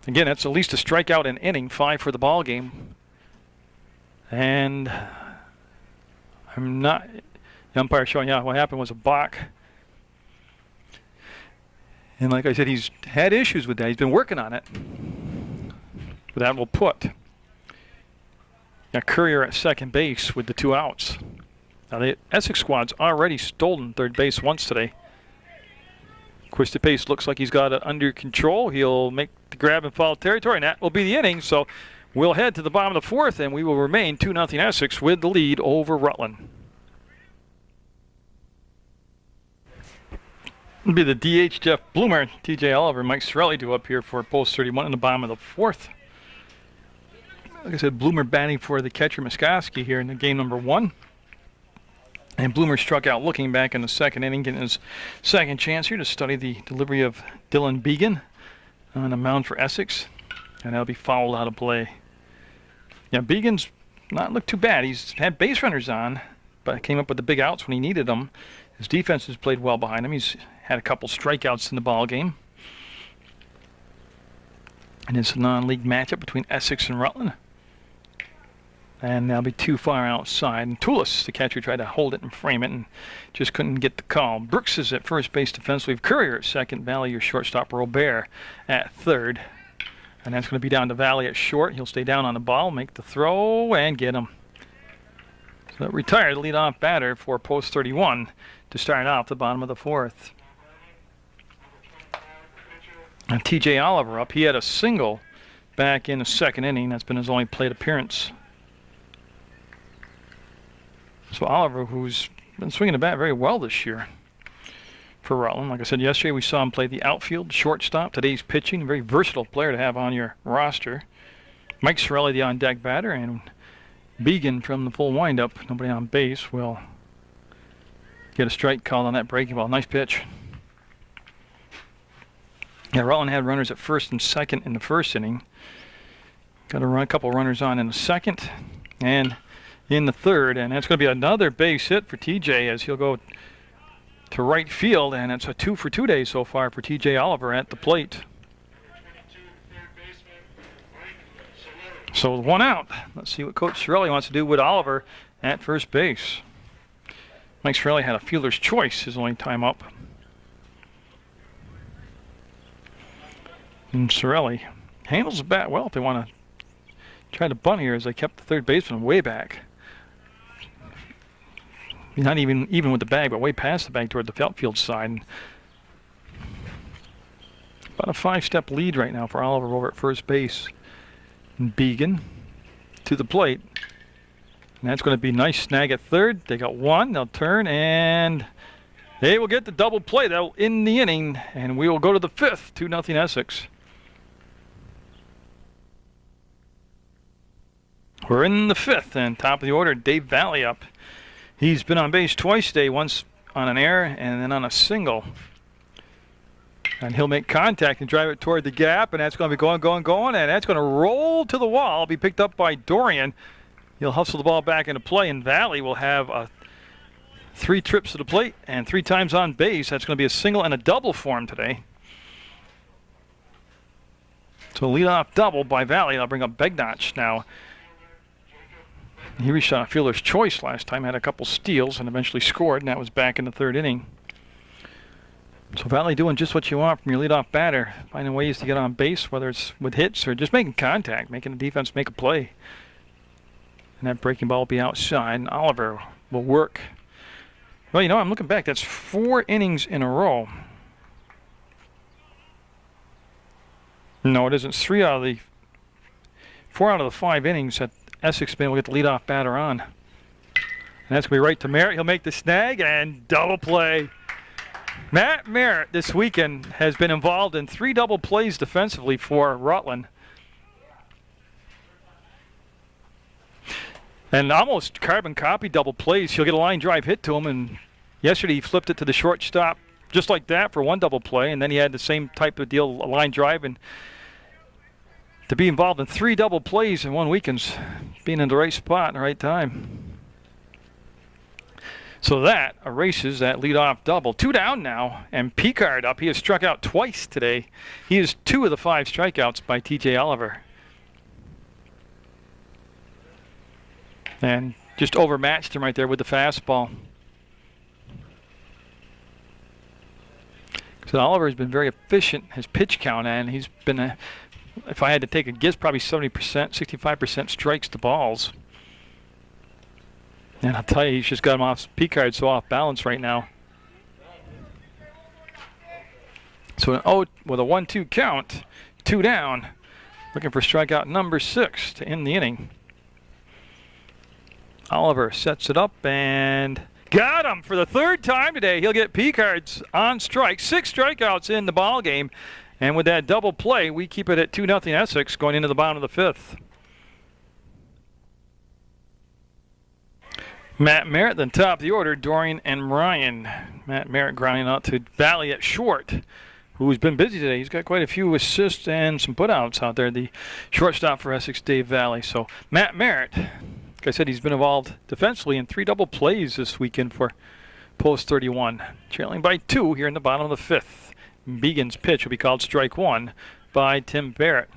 Again, that's at least a strikeout an inning, 5 for the ball game. And I'm not, the umpire showing, yeah, what happened was a balk. And like I said, he's had issues with that. He's been working on it. But that will put Courier at second base with the 2 outs. Now the Essex squad's already stolen third base once today. Quistapace looks like he's got it under control. He'll make the grab in foul territory, and that will be the inning. So we'll head to the bottom of the 4th, and we will remain 2-0 Essex with the lead over Rutland. It'll be the DH Jeff Bloomer, TJ Oliver, Mike Sorelli do up here for post 31 in the bottom of the 4th. Like I said, Bloomer batting for the catcher Muskowski here in the game number 1. And Bloomer struck out looking back in the 2nd inning, getting his 2nd chance here to study the delivery of Dylan Began on the mound for Essex. And that'll be fouled out of play. Yeah, Began's not looked too bad. He's had base runners on, but came up with the big outs when he needed them. His defense has played well behind him. He's had a couple strikeouts in the ball game. And it's a non-league matchup between Essex and Rutland. And they'll be too far outside. And Toulis, the catcher, tried to hold it and frame it and just couldn't get the call. Brooks is at first base defensively. Courier at second. Valley, your shortstop. Robert at third. And that's going to be down to Valley at short. He'll stay down on the ball, make the throw, and get him. So retired leadoff batter for post 31 to start off the bottom of the 4th. And TJ Oliver up. He had a single back in the 2nd inning. That's been his only plate appearance. So Oliver, who's been swinging the bat very well this year for Rutland. Like I said yesterday, we saw him play the outfield, shortstop. Today he's pitching. A very versatile player to have on your roster. Mike Sorelli, the on-deck batter, and Began from the full windup. Nobody on base will get a strike called on that breaking ball. Nice pitch. Yeah, Rutland had runners at first and second in the 1st inning. Got a couple runners on in the 2nd. And in the 3rd, and that's going to be another base hit for TJ as he'll go to right field, and it's a 2 for 2 day so far for TJ Oliver at the plate. So 1 out. Let's see what Coach Sorelli wants to do with Oliver at first base. Mike Sorelli had a fielder's choice his only time up. And Sorelli handles the bat well if they want to try to bunt here as they kept the third baseman way back. Not even with the bag, but way past the bag toward the outfield side. About a 5-step lead right now for Oliver over at first base. And Began to the plate. And that's going to be a nice snag at third. They got 1. They'll turn and they will get the double play. That'll end the inning. And we will go to the 5th, 2-0 Essex. We're in the 5th, and top of the order, Dave Valley up. He's been on base twice today, once on an error and then on a single. And he'll make contact and drive it toward the gap, and that's going to be going, and that's going to roll to the wall, be picked up by Dorian. He'll hustle the ball back into play, and Valley will have 3 trips to the plate and 3 times on base. That's going to be a single and a double for him today. So leadoff double by Valley. I'll bring up Begnotch now. He reached on a fielder's choice last time, had a couple steals, and eventually scored, and that was back in the 3rd inning. So Valley doing just what you want from your leadoff batter, finding ways to get on base, whether it's with hits or just making contact, making the defense make a play. And that breaking ball will be outside, and Oliver will work. Well, you know, I'm looking back. That's 4 innings in a row. No, it isn't. It's 4 out of the 5 innings that Essex will get the leadoff batter on. And that's going to be right to Merritt. He'll make the snag and double play. Matt Merritt this weekend has been involved in 3 double plays defensively for Rutland. And almost carbon copy double plays. He'll get a line drive hit to him and Yesterday he flipped it to the shortstop just like that for one double play, and then he had the same type of deal, a line drive, and to be involved in 3 double plays in 1 weekend's being in the right spot in the right time. So that erases that leadoff double. 2 down now, and Picard up. He has struck out twice today. He is 2 of the 5 strikeouts by TJ Oliver. And just overmatched him right there with the fastball. So Oliver has been very efficient, his pitch count, and he's been, if I had to take a guess, probably 70%, 65% strikes to balls. And I'll tell you, he's just got him off, Picard so off balance right now. So with a 1-2 count, 2 down, looking for strikeout number 6 to end the inning. Oliver sets it up and got him for the 3rd time today. He'll get Picard's on strike. 6 strikeouts in the ball game. And with that double play, we keep it at 2-0 Essex going into the bottom of the 5th. Matt Merritt, then top of the order, Dorian and Ryan. Matt Merritt grounding out to Valley at short, who's been busy today. He's got quite a few assists and some putouts out there, the shortstop for Essex, Dave Valley. So Matt Merritt, like I said, he's been involved defensively in 3 double plays this weekend for post 31. Trailing by 2 here in the bottom of the 5th. Began's pitch will be called strike 1 by Tim Barrett.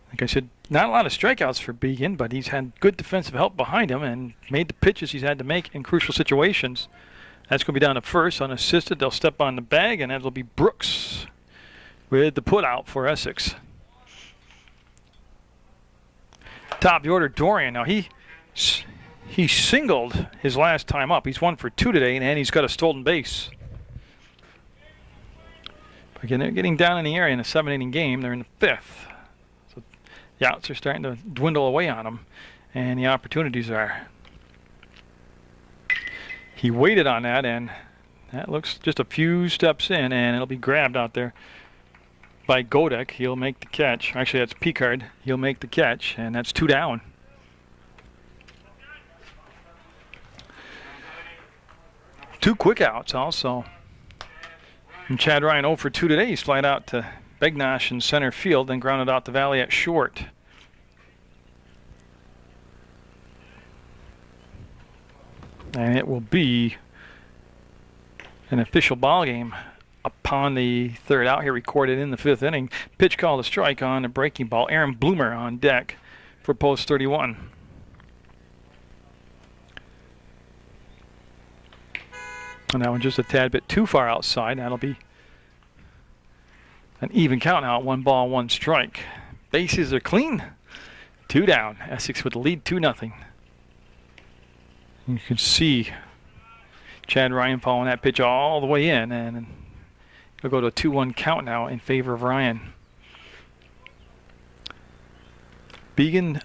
Like I said, not a lot of strikeouts for Began, but he's had good defensive help behind him and made the pitches he's had to make in crucial situations. That's going to be down to first, unassisted. They'll step on the bag, and that'll be Brooks with the putout for Essex. Top of the order, Dorian. Now he singled his last time up. He's 1 for 2 today, and he's got a stolen base. But again, they're getting down in the area in a 7-inning game. They're in the 5th. So the outs are starting to dwindle away on them, and the opportunities are. He waited on that, and that looks just a few steps in, and it'll be grabbed out there by Godek. He'll make the catch. Actually, that's Picard. He'll make the catch, and that's 2 down. Two quick outs also. And Chad Ryan 0 for 2 today. He's flied out to Begnash in center field, then grounded out to Valley at short. And it will be an official ball game upon the 3rd out here, recorded in the 5th inning. Pitch called a strike on a breaking ball. Aaron Bloomer on deck for post 31. And that one just a tad bit too far outside. That'll be an even count now. 1 ball, 1 strike. Bases are clean. 2 down. Essex with the lead, 2-0. You can see Chad Ryan following that pitch all the way in, and he'll go to a 2-1 count now in favor of Ryan. Began,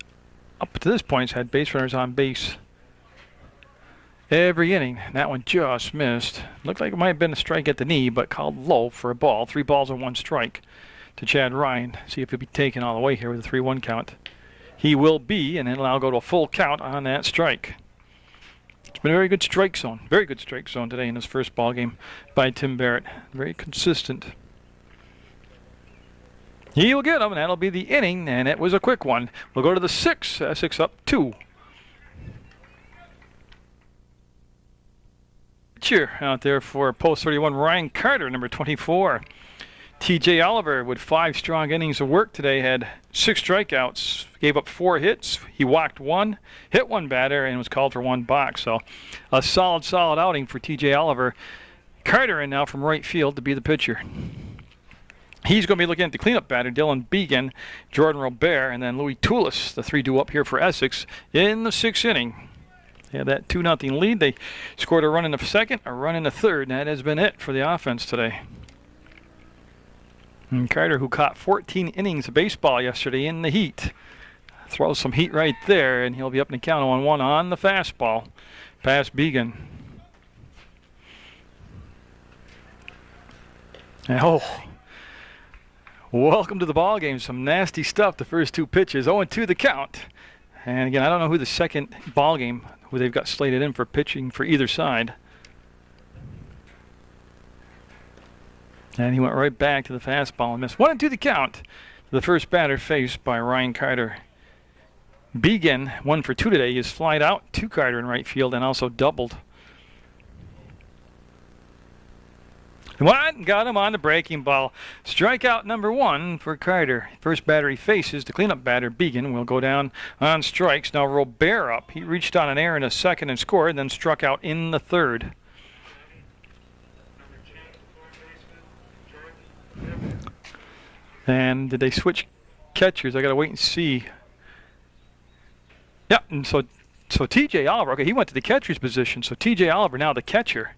up to this point, has had base runners on base every inning. That one just missed. Looked like it might have been a strike at the knee, but called low for a ball. 3 balls and 1 strike to Chad Ryan. See if he'll be taken all the way here with a 3-1 count. He will be, and it'll now go to a full count on that strike. It's been a very good strike zone. Very good strike zone today in this first ball game by Tim Barrett. Very consistent. He'll get him, and that'll be the inning, and it was a quick one. We'll go to the 6th. Essex up 2. Pitcher out there for post 31, Ryan Carter, number 24. TJ Oliver with 5 strong innings of work today, had 6 strikeouts, gave up 4 hits. He walked 1, hit 1 batter, and was called for 1 box. So a solid outing for TJ Oliver. Carter in now from right field to be the pitcher. He's going to be looking at the cleanup batter, Dylan Began, Jordan Robert, and then Louis Toulis, the 3 due up here for Essex in the 6th inning. They had that 2-0 lead. They scored a run in the 2nd, a run in the 3rd, and that has been it for the offense today. And Carter, who caught 14 innings of baseball yesterday in the heat, throws some heat right there, and he'll be up in the count 0-1 on the fastball past Began. And welcome to the ball game. Some nasty stuff the first 2 pitches. 0-2 the count. And again, I don't know who the second ball game, who they've got slated in for pitching for either side. And he went right back to the fastball and missed. 1-2 the count. The first batter faced by Ryan Carter. Began 1 for 2 today. He has flied out to Carter in right field and also doubled. What? Got him on the breaking ball. Strikeout number 1 for Carter. First batter he faces, the cleanup batter, Began, will go down on strikes. Now Robert up. He reached on an error in the second and scored, then struck out in the third. And did they switch catchers? I got to wait and see. Yeah, and so T.J. Oliver, okay, he went to the catcher's position. So T.J. Oliver now the catcher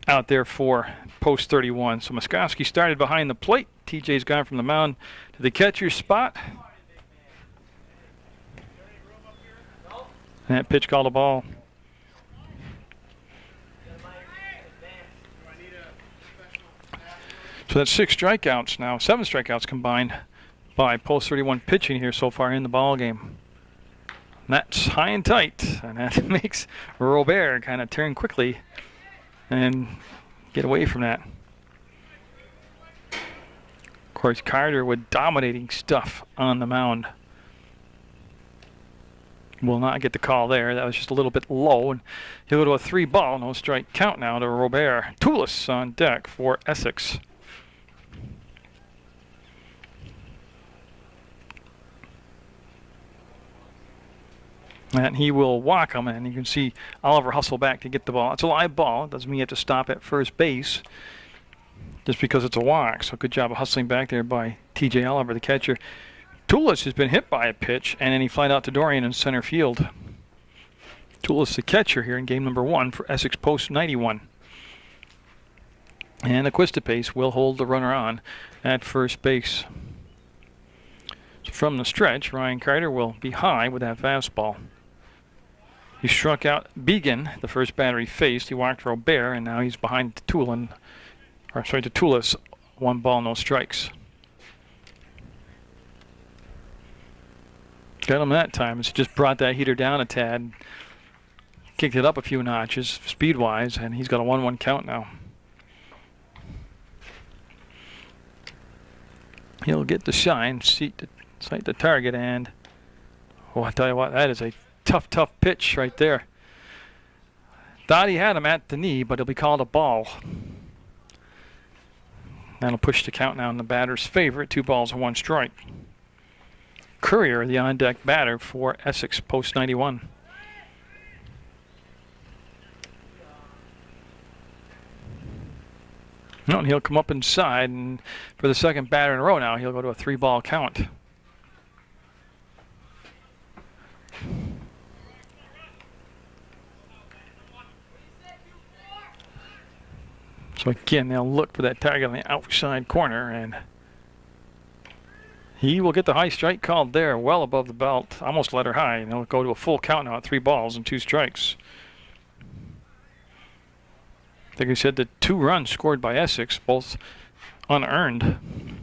out there for post 31. So Moskowski started behind the plate. T.J.'s gone from the mound to the catcher's spot. And that pitch called a ball. So that's 6 strikeouts now, 7 strikeouts combined by post 31 pitching here so far in the ball game. And that's high and tight, and that makes Robert kind of turn quickly and get away from that. Of course, Carter with dominating stuff on the mound. Will not get the call there. That was just a little bit low, and he'll go to a 3-ball, no strike count now to Robert. Toulis on deck for Essex. And he will walk him, and you can see Oliver hustle back to get the ball. It's a live ball. It doesn't mean you have to stop at first base just because it's a walk. So good job of hustling back there by T.J. Oliver, the catcher. Toulis has been hit by a pitch, and then he flied out to Dorian in center field. Toulis, the catcher here in game number 1 for Essex post 91. And Aquistapace will hold the runner on at first base. So from the stretch, Ryan Carter will be high with that fastball. He struck out Began, the first batter he faced. He walked Robert, and now he's behind Toulis. 1 ball, no strikes. Got him that time. It's just brought that heater down a tad. Kicked it up a few notches, speed-wise, and he's got a 1-1 count now. He'll get the shine, sight the target, and I tell you what, that is a tough pitch right there. Thought he had him at the knee, but it'll be called a ball. That'll push the count now in the batter's favor. 2 balls and 1 strike. Courier, the on-deck batter for Essex post 91. No, and he'll come up inside, and for the second batter in a row now, he'll go to a 3-ball count. So again, they'll look for that target on the outside corner, and he will get the high strike called there, well above the belt, almost letter high, and he'll go to a full count now at 3 balls and 2 strikes. Like I said, the 2 runs scored by Essex, both unearned.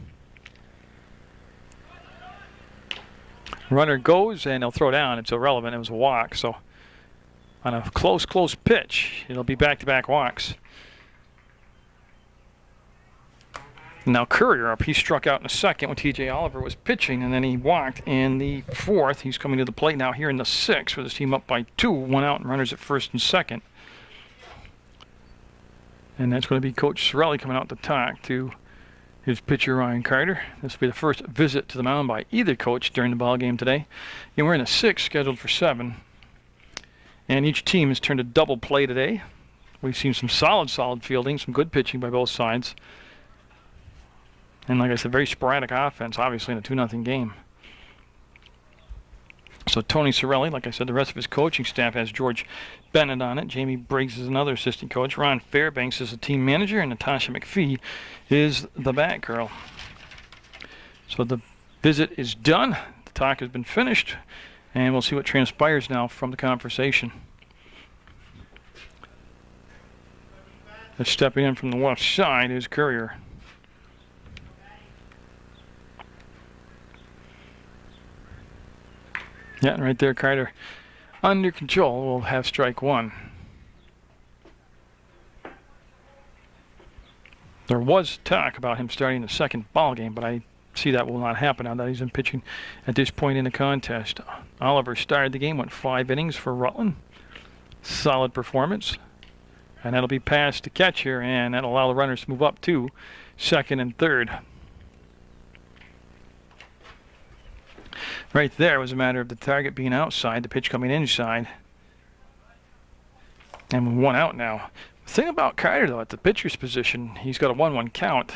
Runner goes, and they'll throw down. It's irrelevant. It was a walk, so on a close pitch, it'll be back-to-back walks. Now Courier up. He struck out in the second when T.J. Oliver was pitching, and then he walked in the 4th. He's coming to the plate now here in the 6th with his team up by 2, 1 out, and runners at first and second. And that's going to be Coach Sorelli coming out to talk to his pitcher, Ryan Carter. This will be the first visit to the mound by either coach during the ball game today. And we're in the 6th, scheduled for 7. And each team has turned a double play today. We've seen some solid fielding, some good pitching by both sides. And like I said, very sporadic offense, obviously, in a 2-0 game. So Tony Sorelli, like I said, the rest of his coaching staff has George Bennett on it. Jamie Briggs is another assistant coach. Ron Fairbanks is the team manager, and Natasha McPhee is the bat girl. So the visit is done. The talk has been finished, and we'll see what transpires now from the conversation. Stepping in from the left side is Courier. Yeah, and right there, Carter under control. We'll have strike one. There was talk about him starting the second ball game, but I see that will not happen now that he's been pitching at this point in the contest. Oliver started the game, went 5 innings for Rutland. Solid performance. And that'll be past the catcher, and that'll allow the runners to move up to second and third. Right there was a matter of the target being outside, the pitch coming inside. And 1 out now. The thing about Carter, though, at the pitcher's position, he's got a 1-1 count.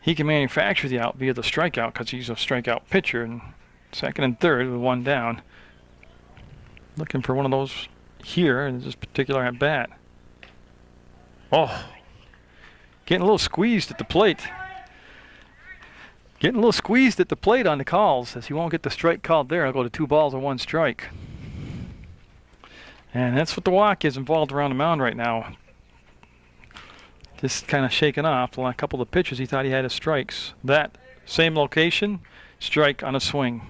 He can manufacture the out via the strikeout because he's a strikeout pitcher. And second and third with 1 down. Looking for one of those here in this particular at bat. Oh, getting a little squeezed at the plate. Getting a little squeezed at the plate on the calls, as he won't get the strike called there. I'll go to 2 balls and 1 strike. And that's what the walk is involved around the mound right now. Just kind of shaking off. A couple of the pitches he thought he had his strikes. That same location, strike on a swing.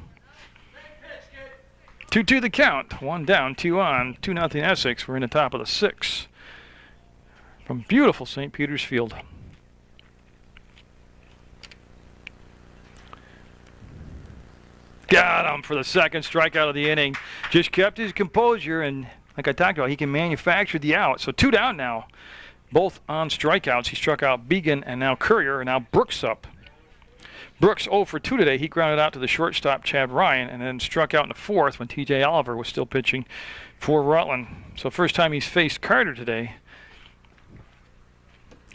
2-2 the count. 1 down, 2 on. 2-0 Essex. We're in the top of the 6th. From beautiful St. Peter's Field. Got him for the second strikeout of the inning. Just kept his composure, and like I talked about, he can manufacture the out. So 2 down now. Both on strikeouts. He struck out Began and now Courier, and now Brooks up. Brooks 0 for 2 today. He grounded out to the shortstop, Chad Ryan, and then struck out in the 4th when TJ Oliver was still pitching for Rutland. So first time he's faced Carter today.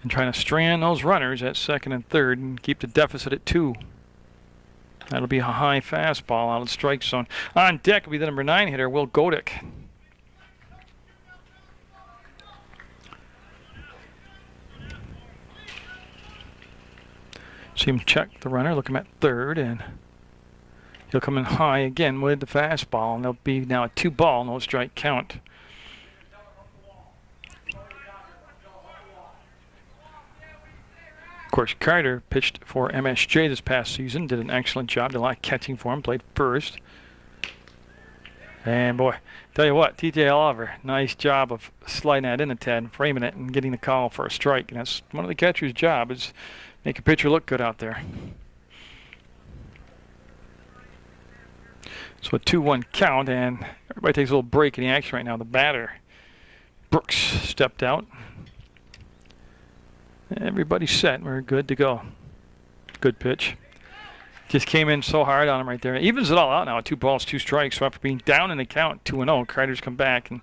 And trying to strand those runners at second and third and keep the deficit at 2. That'll be a high fastball out of the strike zone. On deck will be the number 9 hitter, Will Godick. See him check the runner, look him at third, and he'll come in high again with the fastball, and there'll be now a 2 ball, no strike count. Of course, Carter pitched for MSJ this past season, did an excellent job, did a lot of catching for him, played first. And boy, tell you what, TJ Oliver, nice job of sliding that in a tad, framing it, and getting the call for a strike. And that's one of the catcher's job, is make a pitcher look good out there. So a 2-1 count, and everybody takes a little break in the action right now. The batter, Brooks, stepped out. Everybody's set. We're good to go. Good pitch. Just came in so hard on him right there. It evens it all out now. 2 balls, 2 strikes. So after being down in the count, 2-0, Carter's come back and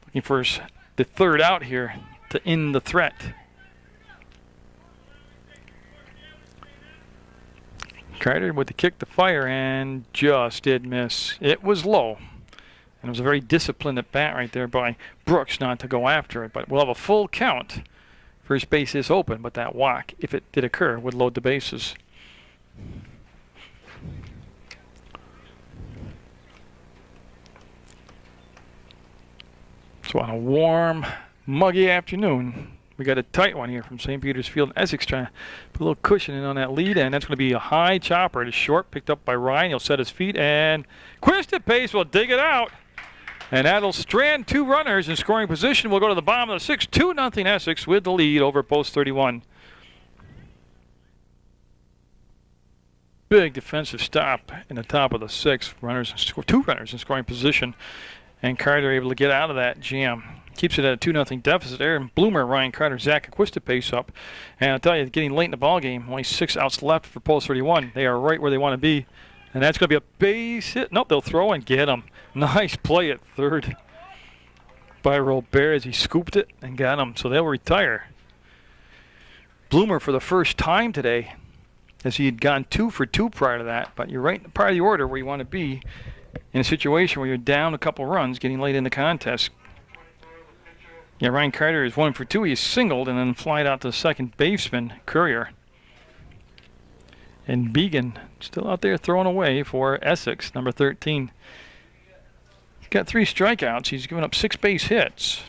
looking for the 3rd out here to end the threat. Carter with the kick to fire and just did miss. It was low. And it was a very disciplined at bat right there by Brooks not to go after it. But we'll have a full count. First base is open, but that walk, if it did occur, would load the bases. So on a warm, muggy afternoon, we got a tight one here from St. Peter's Field. Essex trying to put a little cushion in on that lead, and that's going to be a high chopper. It is short, picked up by Ryan. He'll set his feet, and Quistit Pace will dig it out. And that'll strand 2 runners in scoring position. We'll go to the bottom of the 6th. 2-0 Essex with the lead over post 31. Big defensive stop in the top of the 6th. 2 runners in scoring position. And Carter able to get out of that jam. Keeps it at a 2-0 deficit there. And Bloomer, Ryan Carter, Zach Aquista pace up. And I'll tell you, getting late in the ball game, only 6 outs left for post 31. They are right where they want to be. And that's going to be a base hit. Nope, they'll throw and get him. Nice play at third by Robert as he scooped it and got him. So they'll retire. Bloomer for the first time today, as he had gone 2 for 2 prior to that. But you're right in the part of the order where you want to be in a situation where you're down a couple runs getting late in the contest. Yeah, Ryan Carter is 1 for 2. He is singled and then flied out to the second baseman, Courier. And Began still out there throwing away for Essex, number 13. He's got 3 strikeouts. He's given up 6 base hits.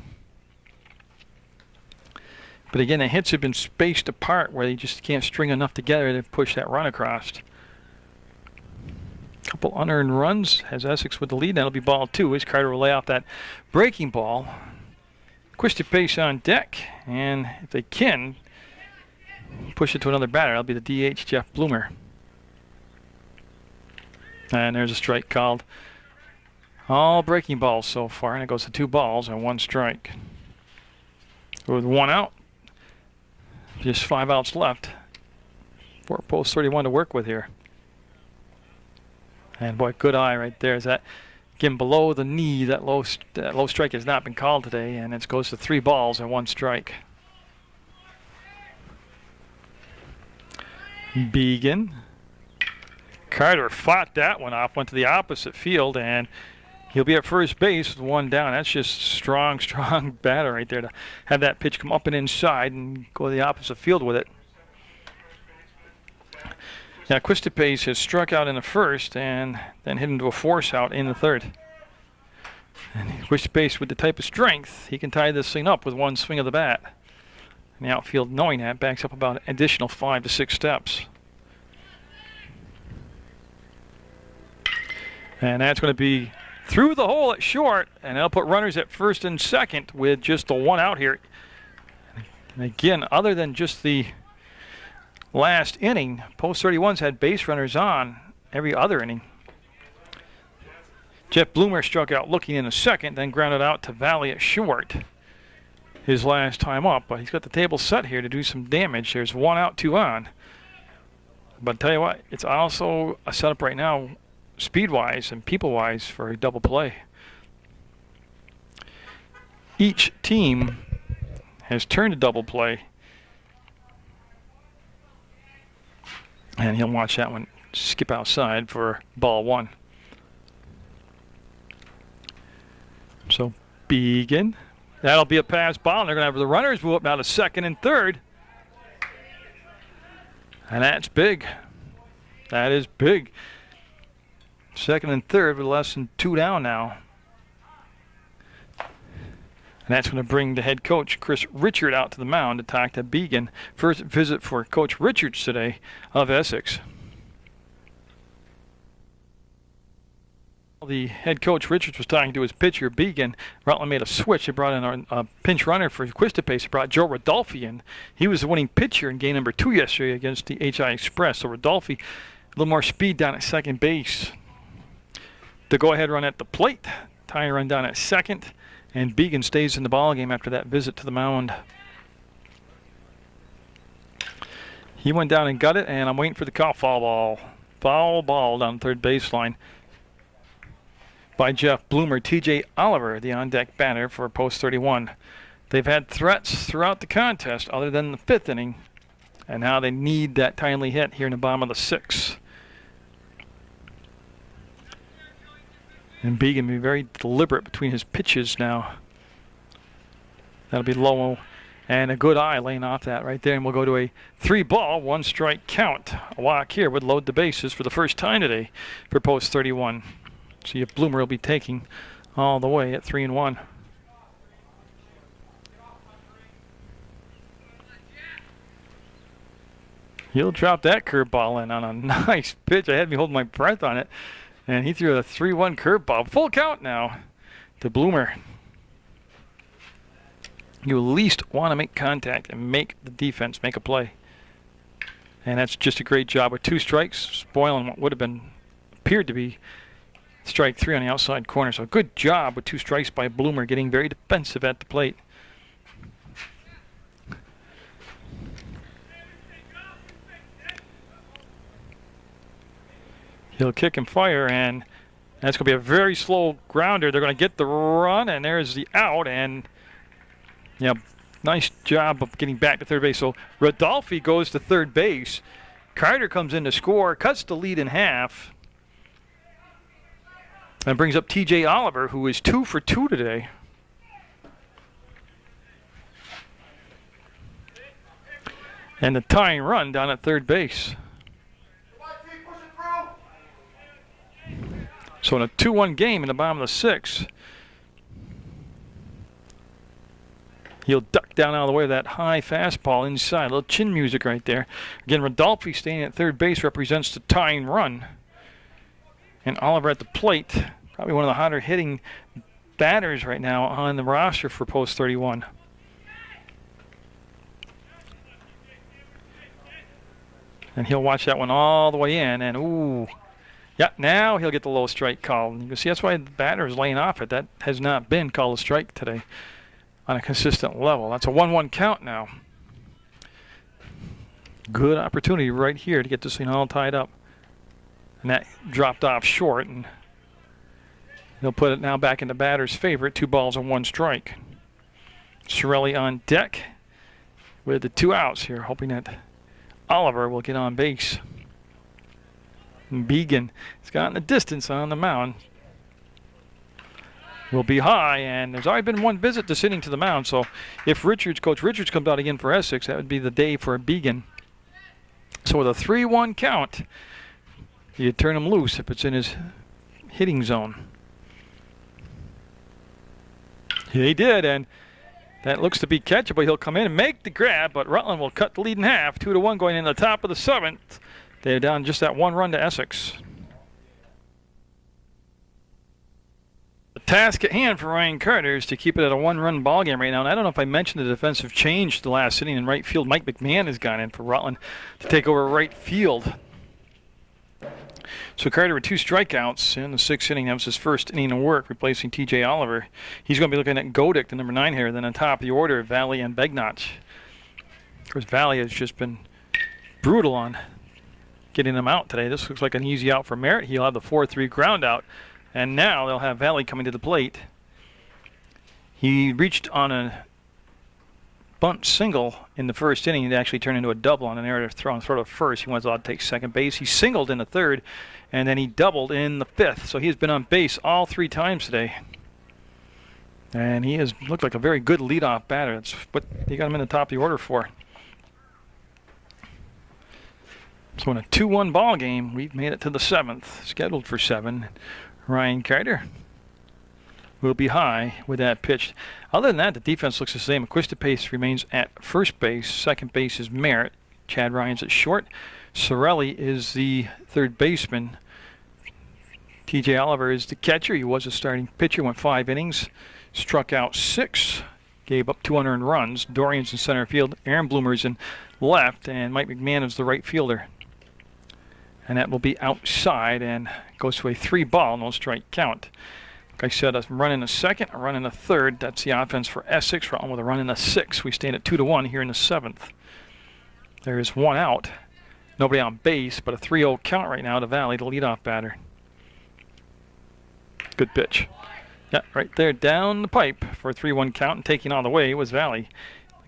But again, the hits have been spaced apart where they just can't string enough together to push that run across. A Couple unearned runs has Essex with the lead. That'll be ball 2 as Carter will lay off that breaking ball. Quisty Pace on deck, and if they can, push it to another batter. That'll be the DH, Jeff Bloomer. And there's a strike called. All breaking balls so far, and it goes to 2 balls and 1 strike. With 1 out, just 5 outs left for post 31 to work with here. And boy, good eye right there. Is that again below the knee? That low strike has not been called today, and it goes to 3 balls and 1 strike. Began. Carter fought that one off, went to the opposite field, and he'll be at first base with 1 down. That's just strong batter right there to have that pitch come up and inside and go to the opposite field with it. Now, Quisty Pace has struck out in the first and then hit into a force out in the third. And Quisty Pace, with the type of strength, he can tie this thing up with 1 swing of the bat. And the outfield, knowing that, backs up about an additional 5 to 6 steps. And that's going to be through the hole at short, and that'll put runners at first and second with just the 1 out here. And again, other than just the last inning, post 31's had base runners on every other inning. Jeff Bloomer struck out looking in the second, then grounded out to Valley at short his last time up, but he's got the table set here to do some damage. There's 1 out, 2 on. But I'll tell you what, it's also a setup right now, speed-wise and people-wise, for a double play. Each team has turned a double play, and he'll watch that one skip outside for ball 1. So Began. That'll be a pass ball, and they're going to have the runners move up now to second and third. And that's big. That is big. Second and third with less than 2 down now. And that's going to bring the head coach, Chris Richard, out to the mound to talk to Began. First visit for Coach Richards today of Essex. The head coach Richards was talking to his pitcher, Began. Rutland made a switch. They brought in a pinch runner for Quisty Pace. They brought Joe Rodolfi in. He was the winning pitcher in game number 2 yesterday against the HI Express. So Rodolfi, a little more speed down at second base. The go-ahead run at the plate. Tying run down at second. And Began stays in the ballgame after that visit to the mound. He went down and got it, and I'm waiting for the call. Foul ball. Foul ball down the third baseline by Jeff Bloomer. TJ Oliver, the on-deck batter for post 31. They've had threats throughout the contest other than the 5th inning, and now they need that timely hit here in the bottom of the 6th. And Began be very deliberate between his pitches now. That'll be low, and a good eye laying off that right there, and we'll go to a 3-ball, 1 strike count. A walk here would load the bases for the first time today for post 31. See if Bloomer will be taking all the way at 3-1. He'll drop that curveball in on a nice pitch. I had me holding my breath on it. And he threw a 3-1 curveball. Full count now to Bloomer. You at least want to make contact and make the defense make a play. And that's just a great job with 2 strikes, spoiling what would have appeared to be strike 3 on the outside corner. So good job with 2 strikes by Bloomer, getting very defensive at the plate. He'll kick and fire, and that's going to be a very slow grounder. They're going to get the run, and there's the out, and yeah, nice job of getting back to third base. So Rodolfi goes to third base. Carter comes in to score, cuts the lead in half, and brings up TJ Oliver, who is 2 for 2 today. And the tying run down at third base. So in a 2-1 game in the bottom of the 6th, he'll duck down out of the way of that high fastball inside. A little chin music right there. Again, Rodolfi staying at third base represents the tying run. And Oliver at the plate, probably one of the hotter hitting batters right now on the roster for post 31. And he'll watch that one all the way in, and ooh. Yeah, now he'll get the low strike call. You can see that's why the batter is laying off it. That has not been called a strike today on a consistent level. That's a 1-1 count now. Good opportunity right here to get this thing all tied up. And that dropped off short, and he'll put it now back into batter's favor. 2 balls and 1 strike. Sorelli on deck with the 2 outs here, hoping that Oliver will get on base. Began has gotten the distance on the mound. Will be high, and there's already been 1 visit this inning to the mound, so if Coach Richards comes out again for Essex, that would be the day for Began. So with a 3-1 count, you turn him loose if it's in his hitting zone. He did, and that looks to be catchable. He'll come in and make the grab, but Rutland will cut the lead in half, 2-1 going in the top of the 7th. They're down just that 1 run to Essex. The task at hand for Ryan Carter is to keep it at a 1-run ball game right now. And I don't know if I mentioned the defensive change the last inning in right field. Mike McMahon has gone in for Rutland to take over right field. So Carter with 2 strikeouts in the 6th inning. That was his first inning of work, replacing TJ Oliver. He's going to be looking at Godick, the number 9 here. Then on top of the order, Valley and Begnach. Of course, Valley has just been brutal on getting him out today. This looks like an easy out for Merritt. He'll have the 4-3 ground out. And now they'll have Valley coming to the plate. He reached on a bunt single in the 1st inning. It actually turned into a double on an error throw to first. He was allowed to take second base. He singled in the 3rd, and then he doubled in the 5th. So he has been on base all 3 times today. And he has looked like a very good leadoff batter. That's what they got him in the top of the order for. So in a 2-1 ball game, we've made it to the 7th, scheduled for 7. Ryan Carter will be high with that pitch. Other than that, the defense looks the same. Pace remains at first base. Second base is Merritt. Chad Ryan's at short. Sorelli is the 3rd baseman. TJ Oliver is the catcher. He was a starting pitcher, went 5 innings, struck out 6, gave up 2 unearned runs. Dorian's in center field. Aaron Bloomer's in left, and Mike McMahon is the right fielder. And that will be outside and goes to a 3-ball, no strike count. Like I said, a run in the 2nd, a run in the 3rd. That's the offense for Essex. Rutland with a run in the 6th. We stand at 2-1 here in the 7th. There is 1 out. Nobody on base, but a 3-0 count right now to Valley, the leadoff batter. Good pitch. Yeah, right there down the pipe for a 3-1 count, and taking all the way was Valley.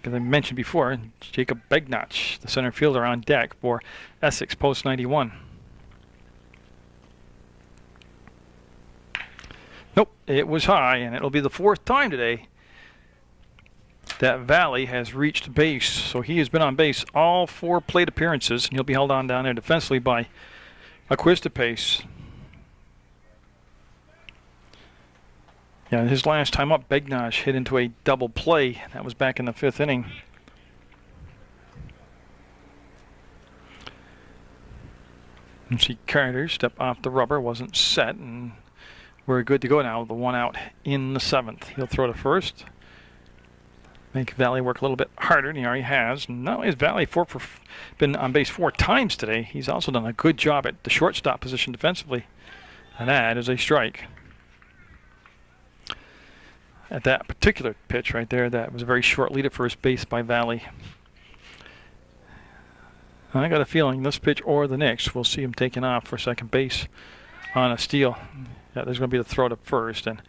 As I mentioned before, Jacob Begnach, the center fielder, on deck for Essex post 91. Nope, it was high, and it'll be the 4th time today that Valley has reached base. So he has been on base all 4 plate appearances, and he'll be held on down there defensively by Pace. Yeah, his last time up, Begnach hit into a double play. That was back in the 5th inning. And see Carter step off the rubber, wasn't set, and we're good to go now with the 1 out in the 7th. He'll throw to first. Make Valley work a little bit harder than he already has. Not only has Valley been on base 4 times today, he's also done a good job at the shortstop position defensively. And that is a strike. At that particular pitch right there, that was a very short lead at first base by Valley. I got a feeling this pitch or the next, we'll see him taking off for second base on a steal. Yeah, there's going to be the throw to first, and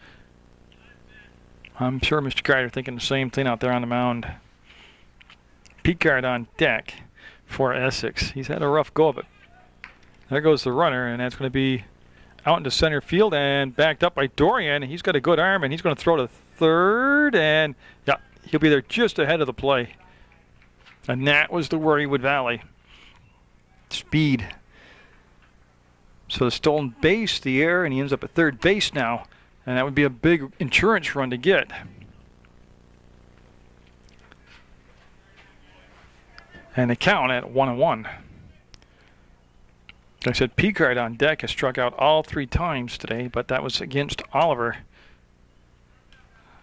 I'm sure Mr. Carter thinking the same thing out there on the mound. Pete Card on deck for Essex. He's had a rough go of it. There goes the runner, and that's going to be out into center field and backed up by Dorian. He's got a good arm, and he's going to throw to 3rd, and yeah, he'll be there just ahead of the play. And that was the worry with Valley. Speed. So the stolen base, the error, and he ends up at 3rd base now. And that would be a big insurance run to get. And the count at 1-1. I said Picard on deck has struck out all 3 times today, but that was against Oliver.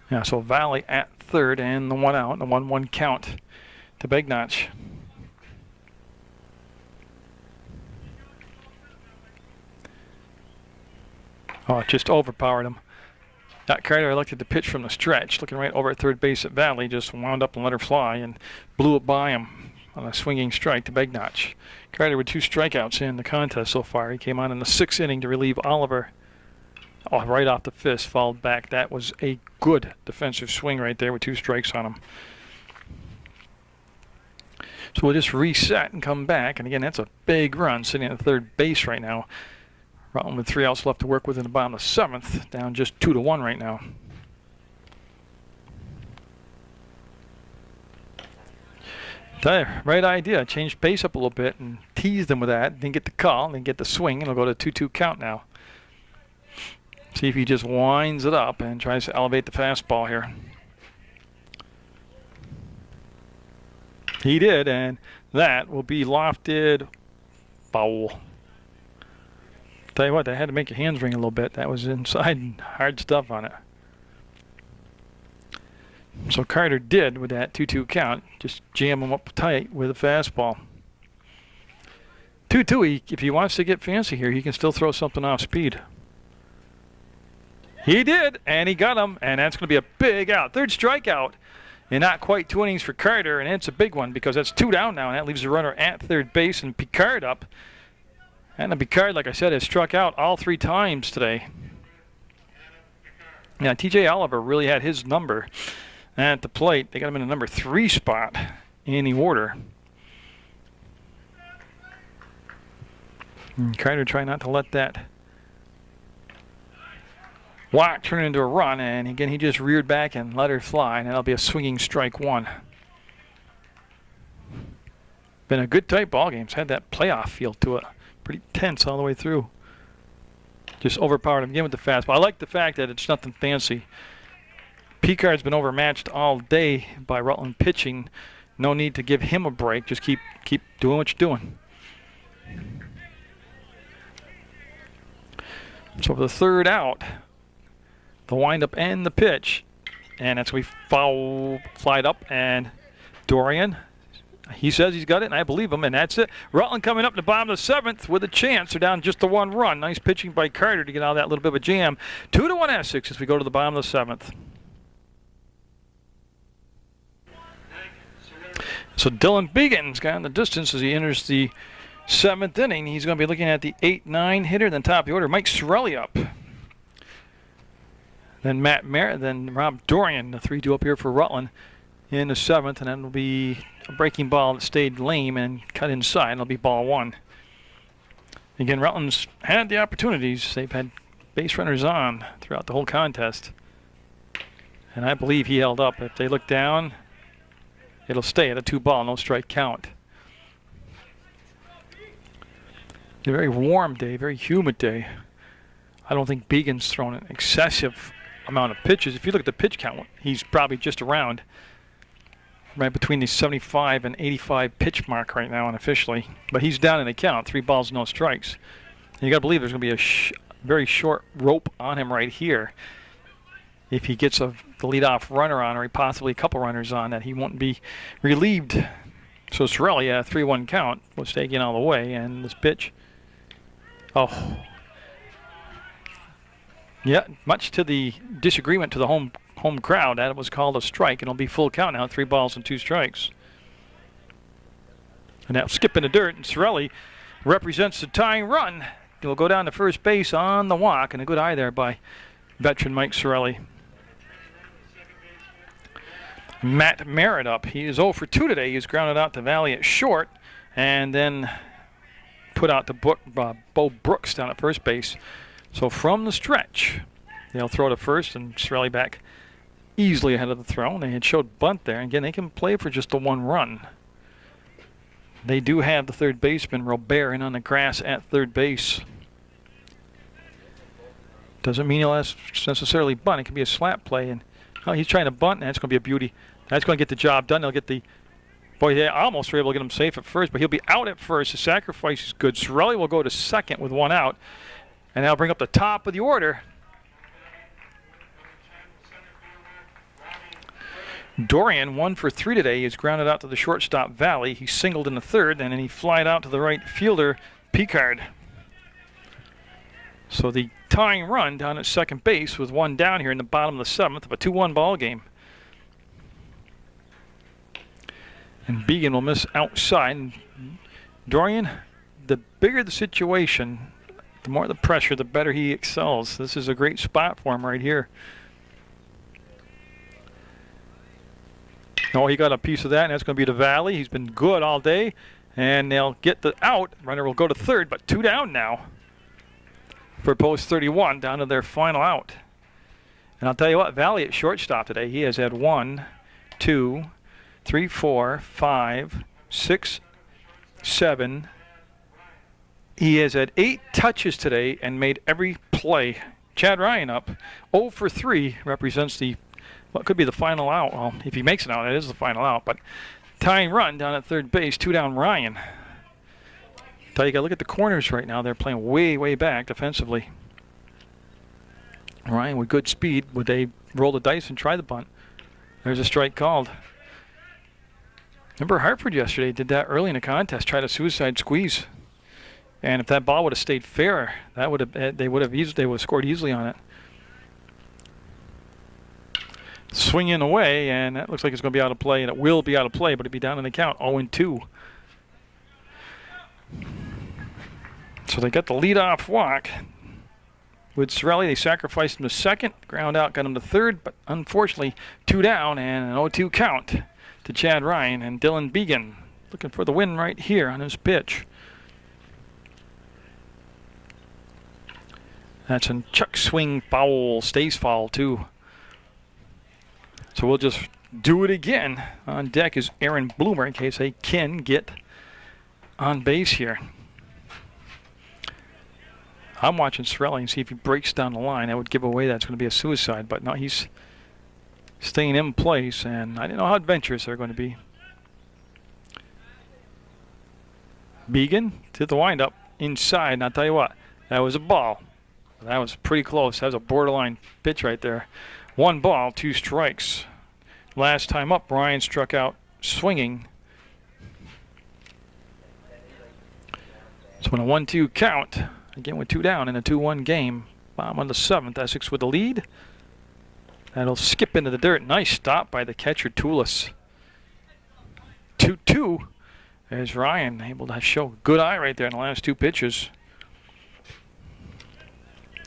Yeah, so Valley at third and the 1 out, the 1-1 count to Begnotch. Oh, it just overpowered him. That Carter elected to pitch from the stretch, looking right over at third base at Valley, just wound up and let her fly and blew it by him on a swinging strike to Begnotch. Carter with 2 strikeouts in the contest so far. He came on in the 6th inning to relieve Oliver. Oh, right off the fist, fouled back. That was a good defensive swing right there with 2 strikes on him. So we'll just reset and come back. And again, that's a big run sitting at third base right now. Rutland with 3 outs left to work with in the bottom of the 7th, down just 2-1 right now. Tell you, right idea. Changed pace up a little bit and teased them with that. Didn't get the call, didn't get the swing, and it'll go to 2-2 count now. See if he just winds it up and tries to elevate the fastball here. He did, and that will be lofted foul. Tell you what, that had to make your hands ring a little bit. That was inside and hard stuff on it. So Carter did with that 2-2 count, just jam him up tight with a fastball. 2-2, if he wants to get fancy here, he can still throw something off speed. He did, and he got him, and that's going to be a big out. 3rd strikeout, and not quite 2 innings for Carter, and it's a big one because that's 2 down now, and that leaves the runner at third base and Picard up. And Picard, like I said, has struck out all 3 times today. Yeah, T.J. Oliver really had his number at the plate. They got him in the number 3 spot in the order. And Carter trying not to let that walk turn into a run, and again he just reared back and let her fly, and that'll be a swinging strike 1. Been a good tight ball game. It's had that playoff feel to it. Pretty tense all the way through. Just overpowered him again with the fastball. I like the fact that it's nothing fancy. Picard's been overmatched all day by Rutland pitching. No need to give him a break. Just keep doing what you're doing. So for the 3rd out, the windup and the pitch, and that's we foul flied up, and Dorian. He says he's got it, and I believe him, and that's it. Rutland coming up in the bottom of the 7th with a chance. They're down just the 1 run. Nice pitching by Carter to get out of that little bit of a jam. 2-1 Essex as we go to the bottom of the 7th. So Dylan Began's got in the distance as he enters the 7th inning. He's going to be looking at the 8-9 hitter, then top of the order, Mike Sorelli up. Then Matt Merritt, then Rob Dorian, the 3-2 up here for Rutland in the 7th, and then it'll be a breaking ball that stayed lame and cut inside. It'll be ball 1. Again, Rutland's had the opportunities. They've had base runners on throughout the whole contest, and I believe he held up. If they look down, it'll stay at a 2-ball, no strike count. A very warm day, very humid day. I don't think Began's thrown an excessive amount of pitches. If you look at the pitch count, he's probably just around right between the 75 and 85 pitch mark right now unofficially. But he's down in the count, 3 balls, no strikes. And you got to believe there's going to be a very short rope on him right here. If he gets the leadoff runner on, or he possibly a couple runners on, that he won't be relieved. So Sorelli, a 3-1 count, was taken all the way, and this pitch, oh. Yeah, much to the disagreement to the home crowd, that was called a strike. It'll be full count now, 3 balls and 2 strikes. And now skip in the dirt, and Sorelli represents the tying run. He'll go down to first base on the walk, and a good eye there by veteran Mike Sorelli. Matt Merritt up. He is 0 for 2 today. He's grounded out to Valley at short, and then put out to Bo Brooks down at first base. So from the stretch, they'll throw to first, and Sorelli back easily ahead of the throw. They had showed bunt there. Again, they can play for just the 1 run. They do have the third baseman, Robert, in on the grass at third base. Doesn't mean he'll necessarily bunt. It can be a slap play. And he's trying to bunt, and that's going to be a beauty. That's going to get the job done. They'll get the Boy, they almost were able to get him safe at first, but he'll be out at first. The sacrifice is good. Sorelli will go to second with one out, and that'll bring up the top of the order. Dorian, 1 for 3 today, is grounded out to the shortstop, Valley. He singled in the third, and then he flied out to the right fielder, Picard. So the tying run down at second base with one down here in the bottom of the 7th of a 2-1 ball game. And Began will miss outside. And Dorian, the bigger the situation, the more the pressure, the better he excels. This is a great spot for him right here. Oh, he got a piece of that, and that's going to be to Valley. He's been good all day, and they'll get the out. Runner will go to third, but 2 down now for post 31, down to their final out. And I'll tell you what, Valley at shortstop today, he has had 1, 2, 3, 4, 5, 6, 7. He has had 8 touches today and made every play. Chad Ryan up 0 for 3, represents the what could be the final out. Well, if he makes it out, it is the final out. But tying run down at third base, 2 down Ryan. Tell you, got to look at the corners right now. They're playing way, way back defensively. Ryan with good speed. Would they roll the dice and try the bunt? There's a strike called. Remember Hartford yesterday did that early in the contest, tried a suicide squeeze. And if that ball would have stayed fair, that would have they would have scored easily on it. Swinging away, and that looks like it's going to be out of play, and it will be out of play, but it'll be down in the count, 0-2. So they got the leadoff walk. With Sorelli, they sacrificed him to second, ground out, got him to third, but unfortunately 2 down and an 0-2 count to Chad Ryan and Dylan Began, looking for the win right here on his pitch. That's a chuck swing foul, stays foul too. So we'll just do it again. On deck is Aaron Bloomer in case they can get on base here. I'm watching Sorelli and see if he breaks down the line. That would give away that's going to be a suicide, but no, he's staying in place, and I didn't know how adventurous they're going to be. Began to the windup inside, and I'll tell you what, that was a ball. That was pretty close. That was a borderline pitch right there. 1 ball, 2 strikes. Last time up, Ryan struck out swinging. So in a 1-2 count, again with 2 down in a 2-1 game, bottom of the 7th, Essex with the lead. That'll skip into the dirt. Nice stop by the catcher, Toulis. 2-2. There's Ryan able to show good eye right there in the last 2 pitches.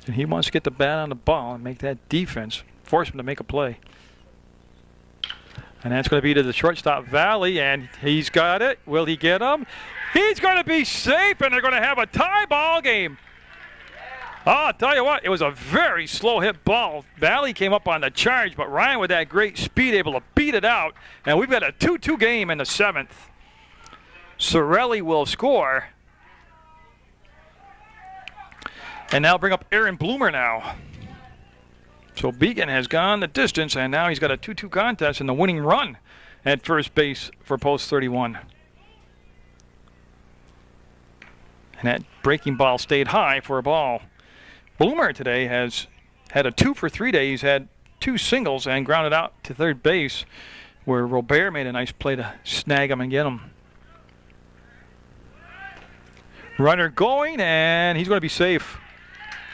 And he wants to get the bat on the ball and make that defense, force him to make a play. And that's going to be to the shortstop, Valley, and he's got it. Will he get him? He's going to be safe, and they're going to have a tie ball game. I'll tell you what, it was a very slow hit ball. Valley came up on the charge, but Ryan with that great speed able to beat it out. And we've got a 2-2 game in the 7th. Sorelli will score. And now bring up Aaron Bloomer now. So Began has gone the distance, and now he's got a 2-2 contest and the winning run at first base for post 31. And that breaking ball stayed high for a ball. Bloomer today has had a 2 for 3 day. He's had 2 singles and grounded out to third base, where Robert made a nice play to snag him and get him. Runner going, and he's going to be safe.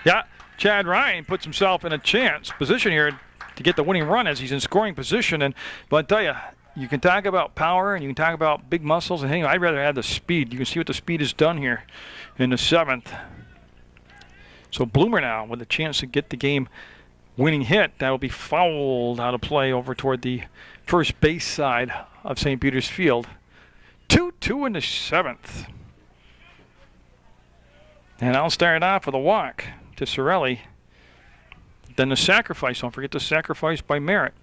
Yeah, Chad Ryan puts himself in a position here to get the winning run as he's in scoring position. But I tell you, you can talk about power and you can talk about big muscles, and I'd rather have the speed. You can see what the speed has done here in the 7th. So Bloomer now with a chance to get the game winning hit. That'll be fouled out of play over toward the first base side of St. Peter's Field. 2-2 in the 7th. And I'll start off with a walk to Sorelli. Then the sacrifice. Don't forget the sacrifice by Merritt.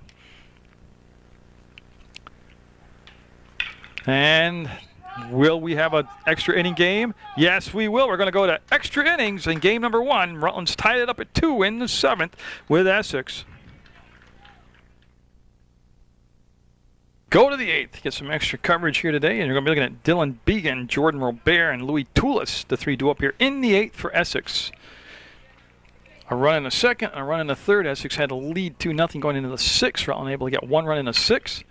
And will we have an extra inning game? Yes, we will. We're going to go to extra innings in game number 1. Rutland's tied it up at 2 in the 7th with Essex. Go to the 8th. Get some extra coverage here today, and you're going to be looking at Dylan Began, Jordan Robert, and Louis Toulis. The three do up here in the 8th for Essex. A run in the 2nd, and a run in the 3rd. Essex had a lead 2-0 going into the 6th. Rutland able to get one run in the 6th,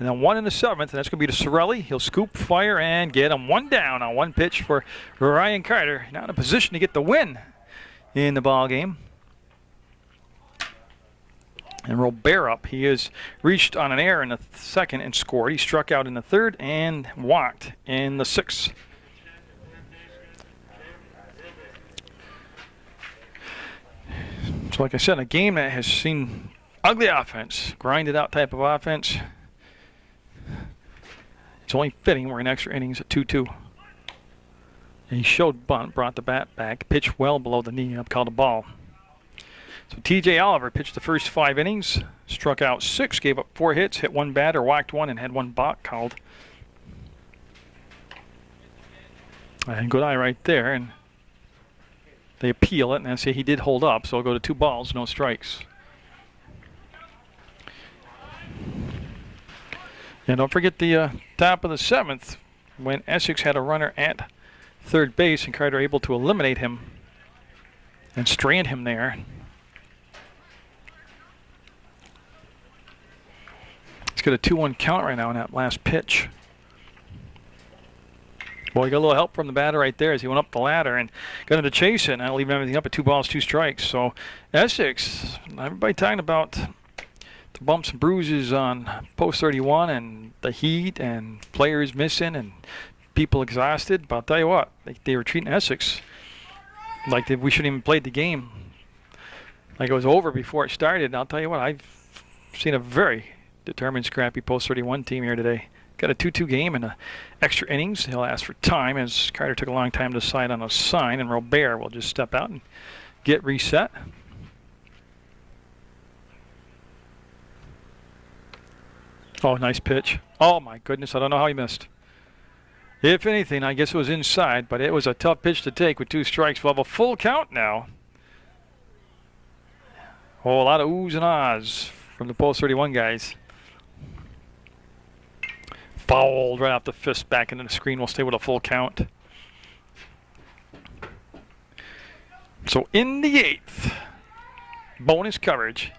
and then one in the 7th. And that's going to be to Sorelli. He'll scoop, fire, and get him one down on one pitch for Ryan Carter. Now in a position to get the win in the ball game. And Robert up. He has reached on an error in the 2nd and scored. He struck out in the 3rd and walked in the 6th. So like I said, a game that has seen ugly offense, grinded out type of offense. It's only fitting we're in extra innings at 2-2. And he showed bunt, brought the bat back, pitched well below the knee, up called a ball. So TJ Oliver pitched the first 5 innings, struck out 6, gave up 4 hits, hit 1 batter, walked 1, and had 1 balk called. And good eye right there, and they appeal it, and I say he did hold up, so it'll go to 2 balls, no strikes. And don't forget the top of the 7th, when Essex had a runner at 3rd base, and Carter able to eliminate him and strand him there. He's got a 2-1 count right now on that last pitch. Well, he got a little help from the batter right there as he went up the ladder and got him to chase it. Now leaving everything up at 2 balls, 2 strikes. So Essex, everybody talking about the bumps and bruises on post 31 and the heat and players missing and people exhausted. But I'll tell you what, they were treating Essex like we shouldn't even played the game. Like it was over before it started. And I'll tell you what, I've seen a very determined, scrappy post 31 team here today. Got a 2-2 game and extra innings. He'll ask for time as Carter took a long time to decide on a sign, and Robert will just step out and get reset. Oh, nice pitch. Oh my goodness, I don't know how he missed. If anything, I guess it was inside, but it was a tough pitch to take with 2 strikes. We'll have a full count now. Oh, a lot of oohs and ahs from the post 31 guys. Fouled right off the fist back into the screen. We'll stay with a full count. So in the 8th, bonus coverage.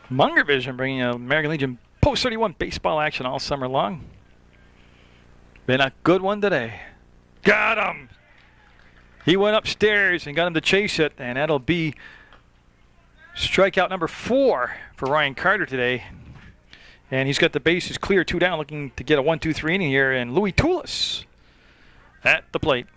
Munger Vision bringing you American Legion post 31 baseball action all summer long. Been a good one today. Got him! He went upstairs and got him to chase it, and that'll be strikeout number 4 for Ryan Carter today. And he's got the bases clear, 2 down, looking to get a 1-2-3 inning here. And Louis Toulis at the plate.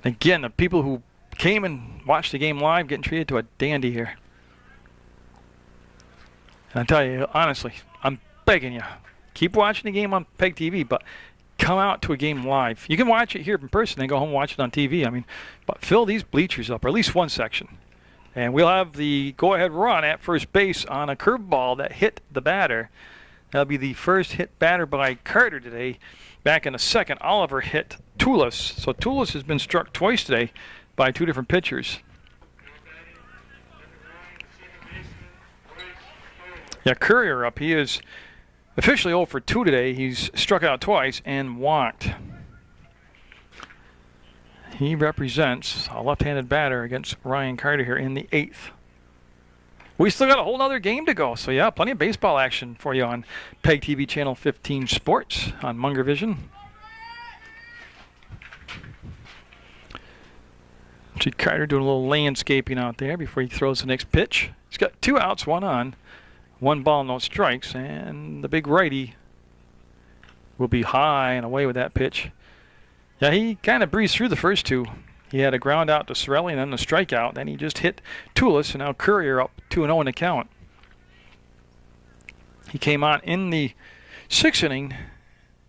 Again, the people who came and watched the game live getting treated to a dandy here. And I tell you, honestly, I'm begging you, keep watching the game on PEGTV, but come out to a game live. You can watch it here in person, then go home and watch it on TV. I mean, but fill these bleachers up, or at least one section. And we'll have the go-ahead run at first base on a curveball that hit the batter. That'll be the first hit batter by Carter today. Back in the 2nd, Oliver hit Toulis. So Toulis has been struck twice today by 2 different pitchers. Yeah, Courier up. He is officially 0 for 2 today. He's struck out twice and walked. He represents a left-handed batter against Ryan Carter here in the 8th. We still got a whole other game to go. So, yeah, plenty of baseball action for you on PEGTV Channel 15 Sports on Munger Vision. See Carter doing a little landscaping out there before he throws the next pitch. He's got 2 outs, 1 on. 1 ball, no strikes. And the big righty will be high and away with that pitch. Yeah, he kind of breezed through the first 2. He had a ground out to Sorelli and then the strikeout. Then he just hit Toulis, and now Courier up 2-0 in the count. He came on in the 6th inning,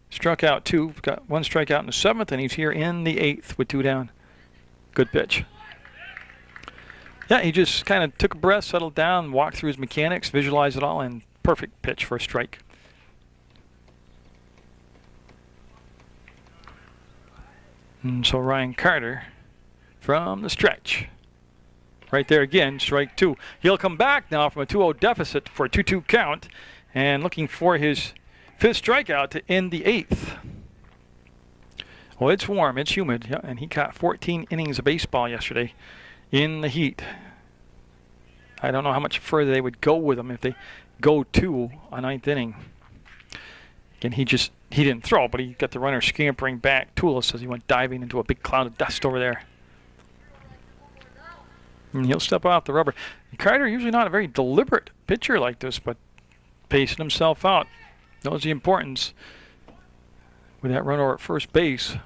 struck out 2, got 1 strikeout in the 7th, and he's here in the 8th with 2 down. Good pitch. Yeah, he just kind of took a breath, settled down, walked through his mechanics, visualized it all, and perfect pitch for a strike. And so Ryan Carter from the stretch Right there again, strike 2. He'll come back now from a 2-0 deficit for a 2-2 count and looking for his 5th strikeout to end the 8th. Well, it's warm, it's humid, yeah, and he caught 14 innings of baseball yesterday in the heat. I don't know how much further they would go with him if they go to a 9th inning. Again, he didn't throw, but he got the runner scampering back tooless as he went diving into a big cloud of dust over there. And he'll step off the rubber. Carter usually not a very deliberate pitcher like this, but pacing himself out. Knows the importance with that run over at first base.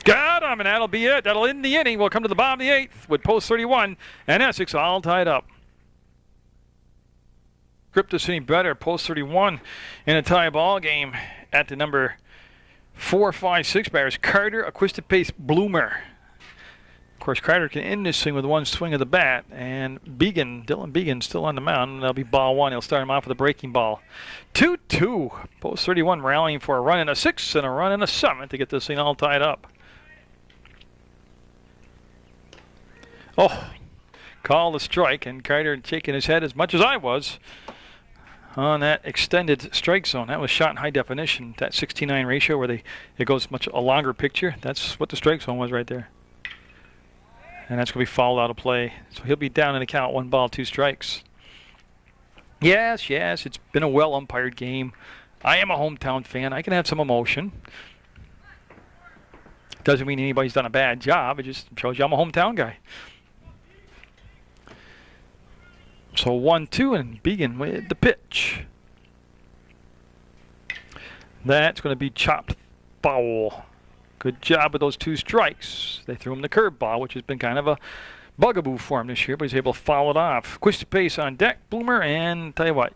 Got him, and that'll be it. That'll end the inning. We'll come to the bottom of the 8th with post 31 and Essex all tied up. Script this any better. Post 31 in a tie ball game at the number 4, 5, 6 batters. Carter, Aquista-Pace, Bloomer. Of course, Carter can end this thing with one swing of the bat, and Dylan Began, still on the mound, and that'll be ball 1. He'll start him off with a breaking ball. 2-2. Post 31 rallying for a run and a 6th and a run and a 7th to get this thing all tied up. Oh, call the strike, and Carter shaking his head as much as I was on that extended strike zone. That was shot in high definition, that 69 ratio where it goes much a longer picture. That's what the strike zone was right there. And that's going to be fouled out of play. So he'll be down in the count, 1 ball, 2 strikes. Yes, it's been a well-umpired game. I am a hometown fan. I can have some emotion. Doesn't mean anybody's done a bad job. It just shows you I'm a hometown guy. So 1-2, and Began with the pitch. That's going to be chopped foul. Good job with those 2 strikes. They threw him the curveball, which has been kind of a bugaboo for him this year, but he's able to foul it off. Aquista-Pace on deck, Bloomer, and tell you what,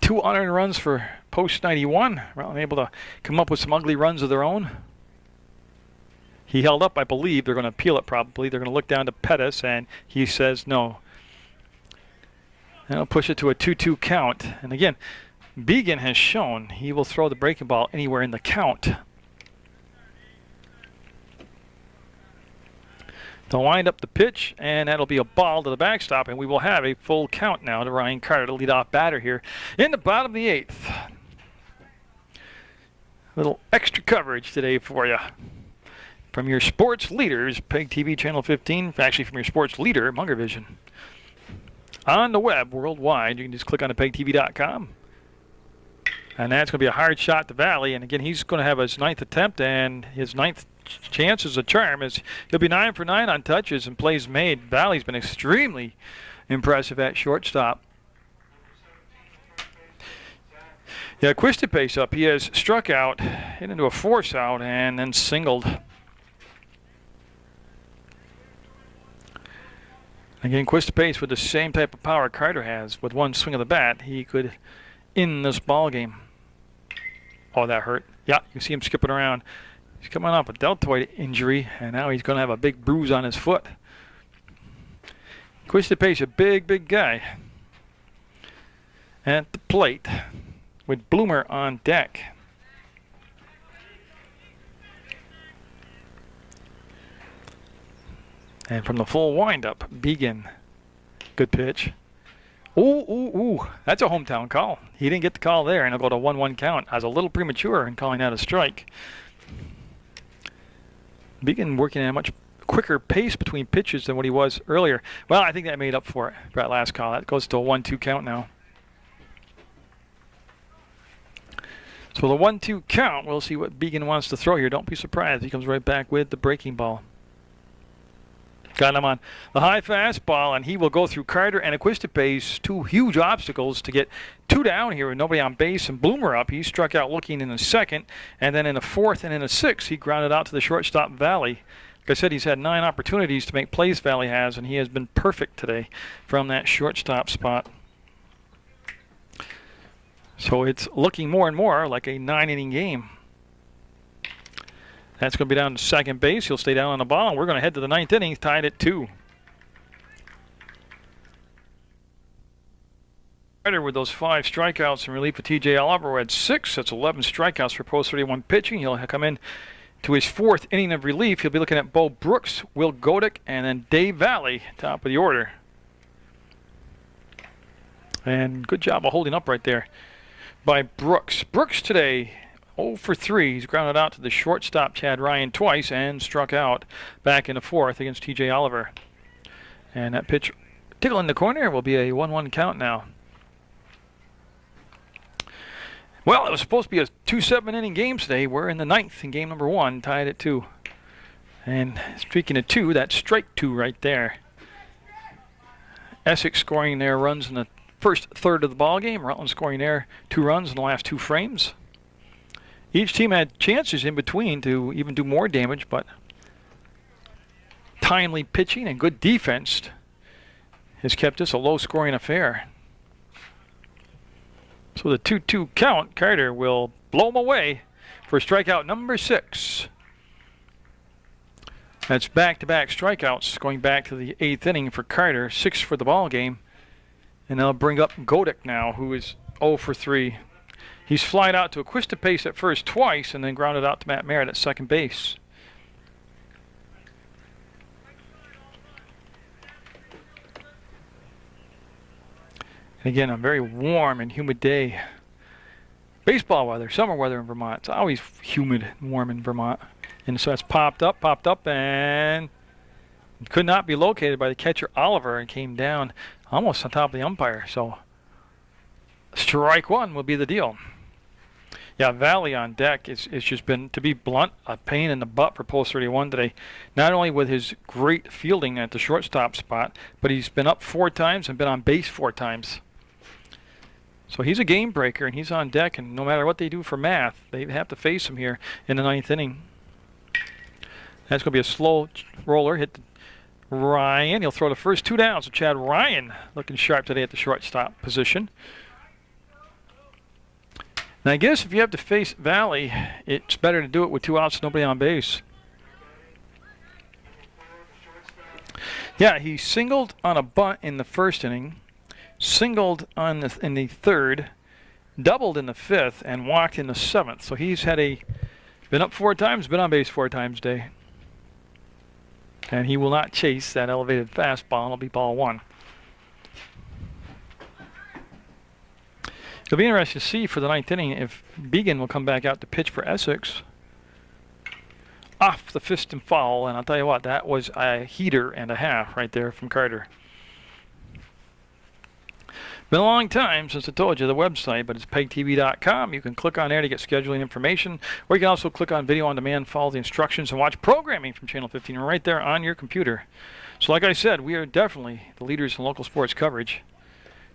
2 unearned runs for post 91. Well, able to come up with some ugly runs of their own. He held up, I believe. They're going to appeal it probably. They're going to look down to Pettis, and he says no. And he'll push it to a 2-2 count. And again, Began has shown he will throw the breaking ball anywhere in the count. They'll wind up the pitch, and that'll be a ball to the backstop, and we will have a full count now to Ryan Carter, the leadoff batter here in the bottom of the 8th. Little extra coverage today for you from your sports leaders, PEGTV Channel 15, actually from your sports leader, Munger Vision. On the web, worldwide, you can just click on the PEGTV.com. And that's going to be a hard shot to Valley. And again, he's going to have his 9th attempt, and his 9th chance is a charm. As he'll be 9 for 9 on touches and plays made. Valley's been extremely impressive at shortstop. Yeah, Aquista-Pace up. He has struck out, hit into a force out, and then singled. Again, Aquista-Pace with the same type of power Carter has. With one swing of the bat, he could end this ball game. Oh, that hurt. Yeah, you see him skipping around. He's coming off a deltoid injury, and now he's going to have a big bruise on his foot. Aquista-Pace, a big guy at the plate with Bloomer on deck. And from the full windup, Began. Good pitch. Ooh. That's a hometown call. He didn't get the call there, and he'll go to 1-1 count. I was a little premature in calling that a strike. Began working at a much quicker pace between pitches than what he was earlier. Well, I think that made up for it for that last call. That goes to a 1-2 count now. So the 1-2 count, we'll see what Began wants to throw here. Don't be surprised. He comes right back with the breaking ball. Got him on the high fastball, and he will go through Carter and Aquista-Pace, 2 huge obstacles to get 2 down here with nobody on base and Bloomer up. He struck out looking in the 2nd, and then in the 4th and in the 6th, he grounded out to the shortstop, Valley. Like I said, he's had 9 opportunities to make plays, Valley has, and he has been perfect today from that shortstop spot. So it's looking more and more like a 9-inning game. That's going to be down to second base. He'll stay down on the ball, and we're going to head to the 9th inning, tied at 2. Carter with those 5 strikeouts in relief of T.J. Oliver, who had 6. That's 11 strikeouts for post 31 pitching. He'll come in to his 4th inning of relief. He'll be looking at Bo Brooks, Will Godick, and then Dave Valley, top of the order. And good job of holding up right there by Brooks. Brooks today 0 for 3. He's grounded out to the shortstop Chad Ryan twice and struck out back in the 4th against TJ Oliver. And that pitch tickle in the corner will be a 1-1 count now. Well, it was supposed to be a 2-7 inning game today. We're in the 9th in game number 1, tied at 2. And speaking of 2, that's strike 2 right there. Essex scoring their runs in the first third of the ball game. Rutland scoring their 2 runs in the last 2 frames. Each team had chances in between to even do more damage, but timely pitching and good defense has kept this a low-scoring affair. So the 2-2 count, Carter will blow him away for strikeout number 6. That's back-to-back strikeouts going back to the 8th inning for Carter, 6 for the ball game. And they'll bring up Godick now, who is 0 for 3. He's flied out to Aquista Pace at first twice and then grounded out to Matt Merritt at second base. And again, a very warm and humid day. Baseball weather, summer weather in Vermont. It's always humid and warm in Vermont. And so it's popped up, and could not be located by the catcher Oliver and came down almost on top of the umpire. So strike 1 will be the deal. Yeah, Valley on deck. It's just been, to be blunt, a pain in the butt for Post 31 today. Not only with his great fielding at the shortstop spot, but he's been up 4 times and been on base 4 times. So he's a game breaker, and he's on deck, and no matter what they do for math, they have to face him here in the 9th inning. That's going to be a slow roller. Hit Ryan. He'll throw the first 2 down. So Chad Ryan looking sharp today at the shortstop position. Now I guess if you have to face Valley, it's better to do it with 2 outs, nobody on base. Yeah, he singled on a bunt in the 1st inning, singled in the 3rd, doubled in the 5th, and walked in the 7th. So he's had been up 4 times, been on base 4 times today. And he will not chase that elevated fastball, and it'll be ball 1. It'll be interesting to see for the 9th inning if Began will come back out to pitch for Essex. Off the fist and foul, and I'll tell you what, that was a heater and a half right there from Carter. Been a long time since I told you the website, but it's PEGTV.com. You can click on there to get scheduling information, or you can also click on video on demand, follow the instructions, and watch programming from Channel 15 right there on your computer. So like I said, we are definitely the leaders in local sports coverage,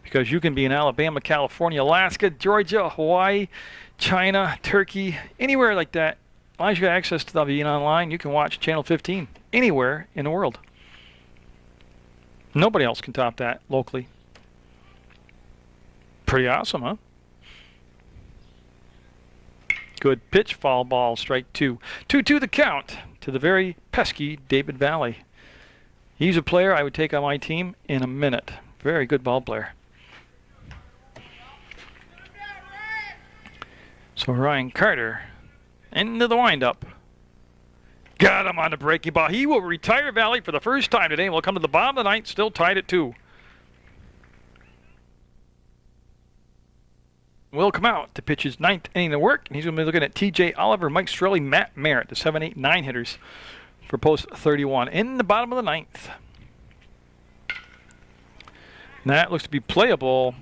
because you can be in Alabama, California, Alaska, Georgia, Hawaii, China, Turkey, anywhere like that. As long as you got access to the being online, you can watch Channel 15 anywhere in the world. Nobody else can top that locally. Pretty awesome, huh? Good pitch, foul ball, strike 2. 2-2 the count to the very pesky David Valley. He's a player I would take on my team in a minute. Very good ball player. So Ryan Carter into the windup. Got him on the breaking ball. He will retire Valley for the first time today, and we'll come to the bottom of the 9th, still tied at 2. Will come out to pitch his 9th inning of work, and he's going to be looking at TJ Oliver, Mike Strelly, Matt Merritt, the 7, 8, 9 hitters for Post 31 in the bottom of the 9th. And that looks to be playable.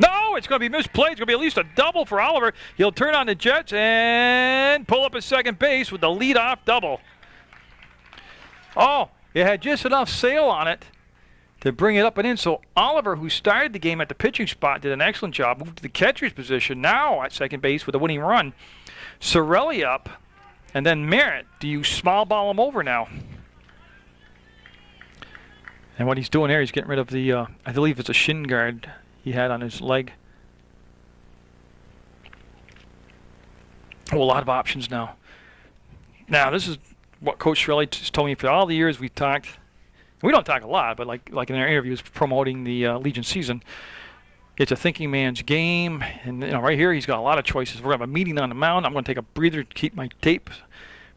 No, it's going to be misplayed. It's going to be at least a double for Oliver. He'll turn on the Jets and pull up his second base with the leadoff double. Oh, it had just enough sail on it to bring it up and in. So Oliver, who started the game at the pitching spot, did an excellent job. Moved to the catcher's position now at second base with a winning run. Sorelli up, and then Merritt. Do you small ball him over now? And what he's doing there, he's getting rid of the, I believe it's a shin guard he had on his leg. Oh, a lot of options now. Now, this is what Coach Sorelli told me for all the years we've talked. We don't talk a lot, but like in our interviews promoting the Legion season, It's a thinking man's game, and right here he's got a lot of choices. We're gonna have a meeting on the mound. I'm gonna take a breather to keep my tape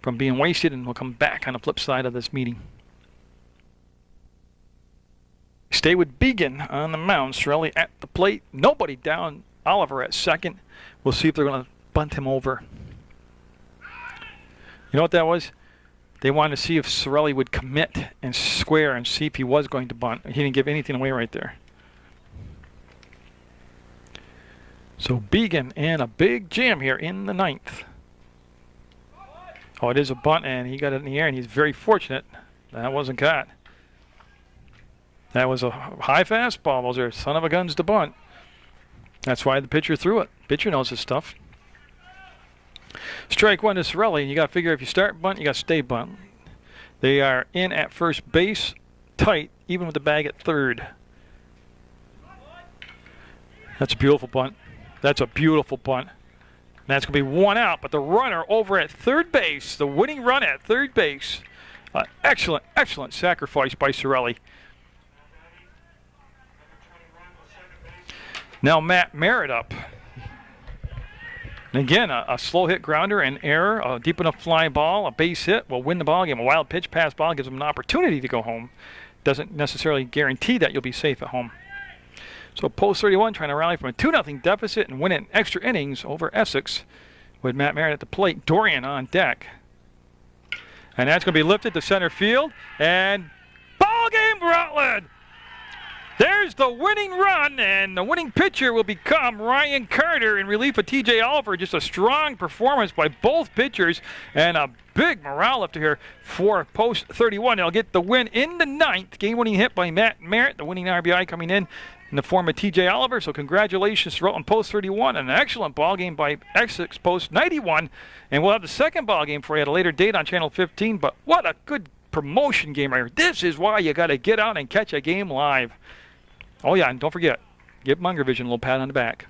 from being wasted, and we'll come back on the flip side of this meeting. Stay with Began on the mound. Sorelli at the plate. Nobody down. Oliver at second. We'll see if they're gonna bunt him over. You know what that was? They wanted to see if Sorelli would commit and square and see if he was going to bunt. He didn't give anything away right there. So Began and a big jam here in the 9th. Oh, it is a bunt, and he got it in the air, and he's very fortunate. That wasn't caught. That was a high fastball. Those are son of a guns to bunt. That's why the pitcher threw it. Pitcher knows his stuff. Strike one to Sorelli, and you got to figure if you start bunt, you got to stay bunt. They are in at first base, tight, even with the bag at third. That's a beautiful bunt. That's a beautiful bunt. And that's going to be one out, but the runner over at third base, the winning run at third base. Excellent, excellent sacrifice by Sorelli. Now Matt Merritt up. And again, a slow hit grounder, an error, a deep enough fly ball, a base hit will win the ball game. A wild pitch pass ball gives them an opportunity to go home. Doesn't necessarily guarantee that you'll be safe at home. So post 31 trying to rally from a 2-0 deficit and win it in extra innings over Essex with Matt Merritt at the plate. Dorian on deck. And that's going to be lifted to center field. And ball game, Rutland! There's the winning run, and the winning pitcher will become Ryan Carter in relief of T.J. Oliver. Just a strong performance by both pitchers, and a big morale lifter here for post 31. They'll get the win in the 9th. Game-winning hit by Matt Merritt, the winning RBI coming in the form of T.J. Oliver. So congratulations to Rutland post 31. An excellent ball game by Essex post 91. And we'll have the second ball game for you at a later date on Channel 15. But what a good promotion game right here. This is why you got to get out and catch a game live. Oh, yeah, and don't forget, give Munger Vision a little pat on the back.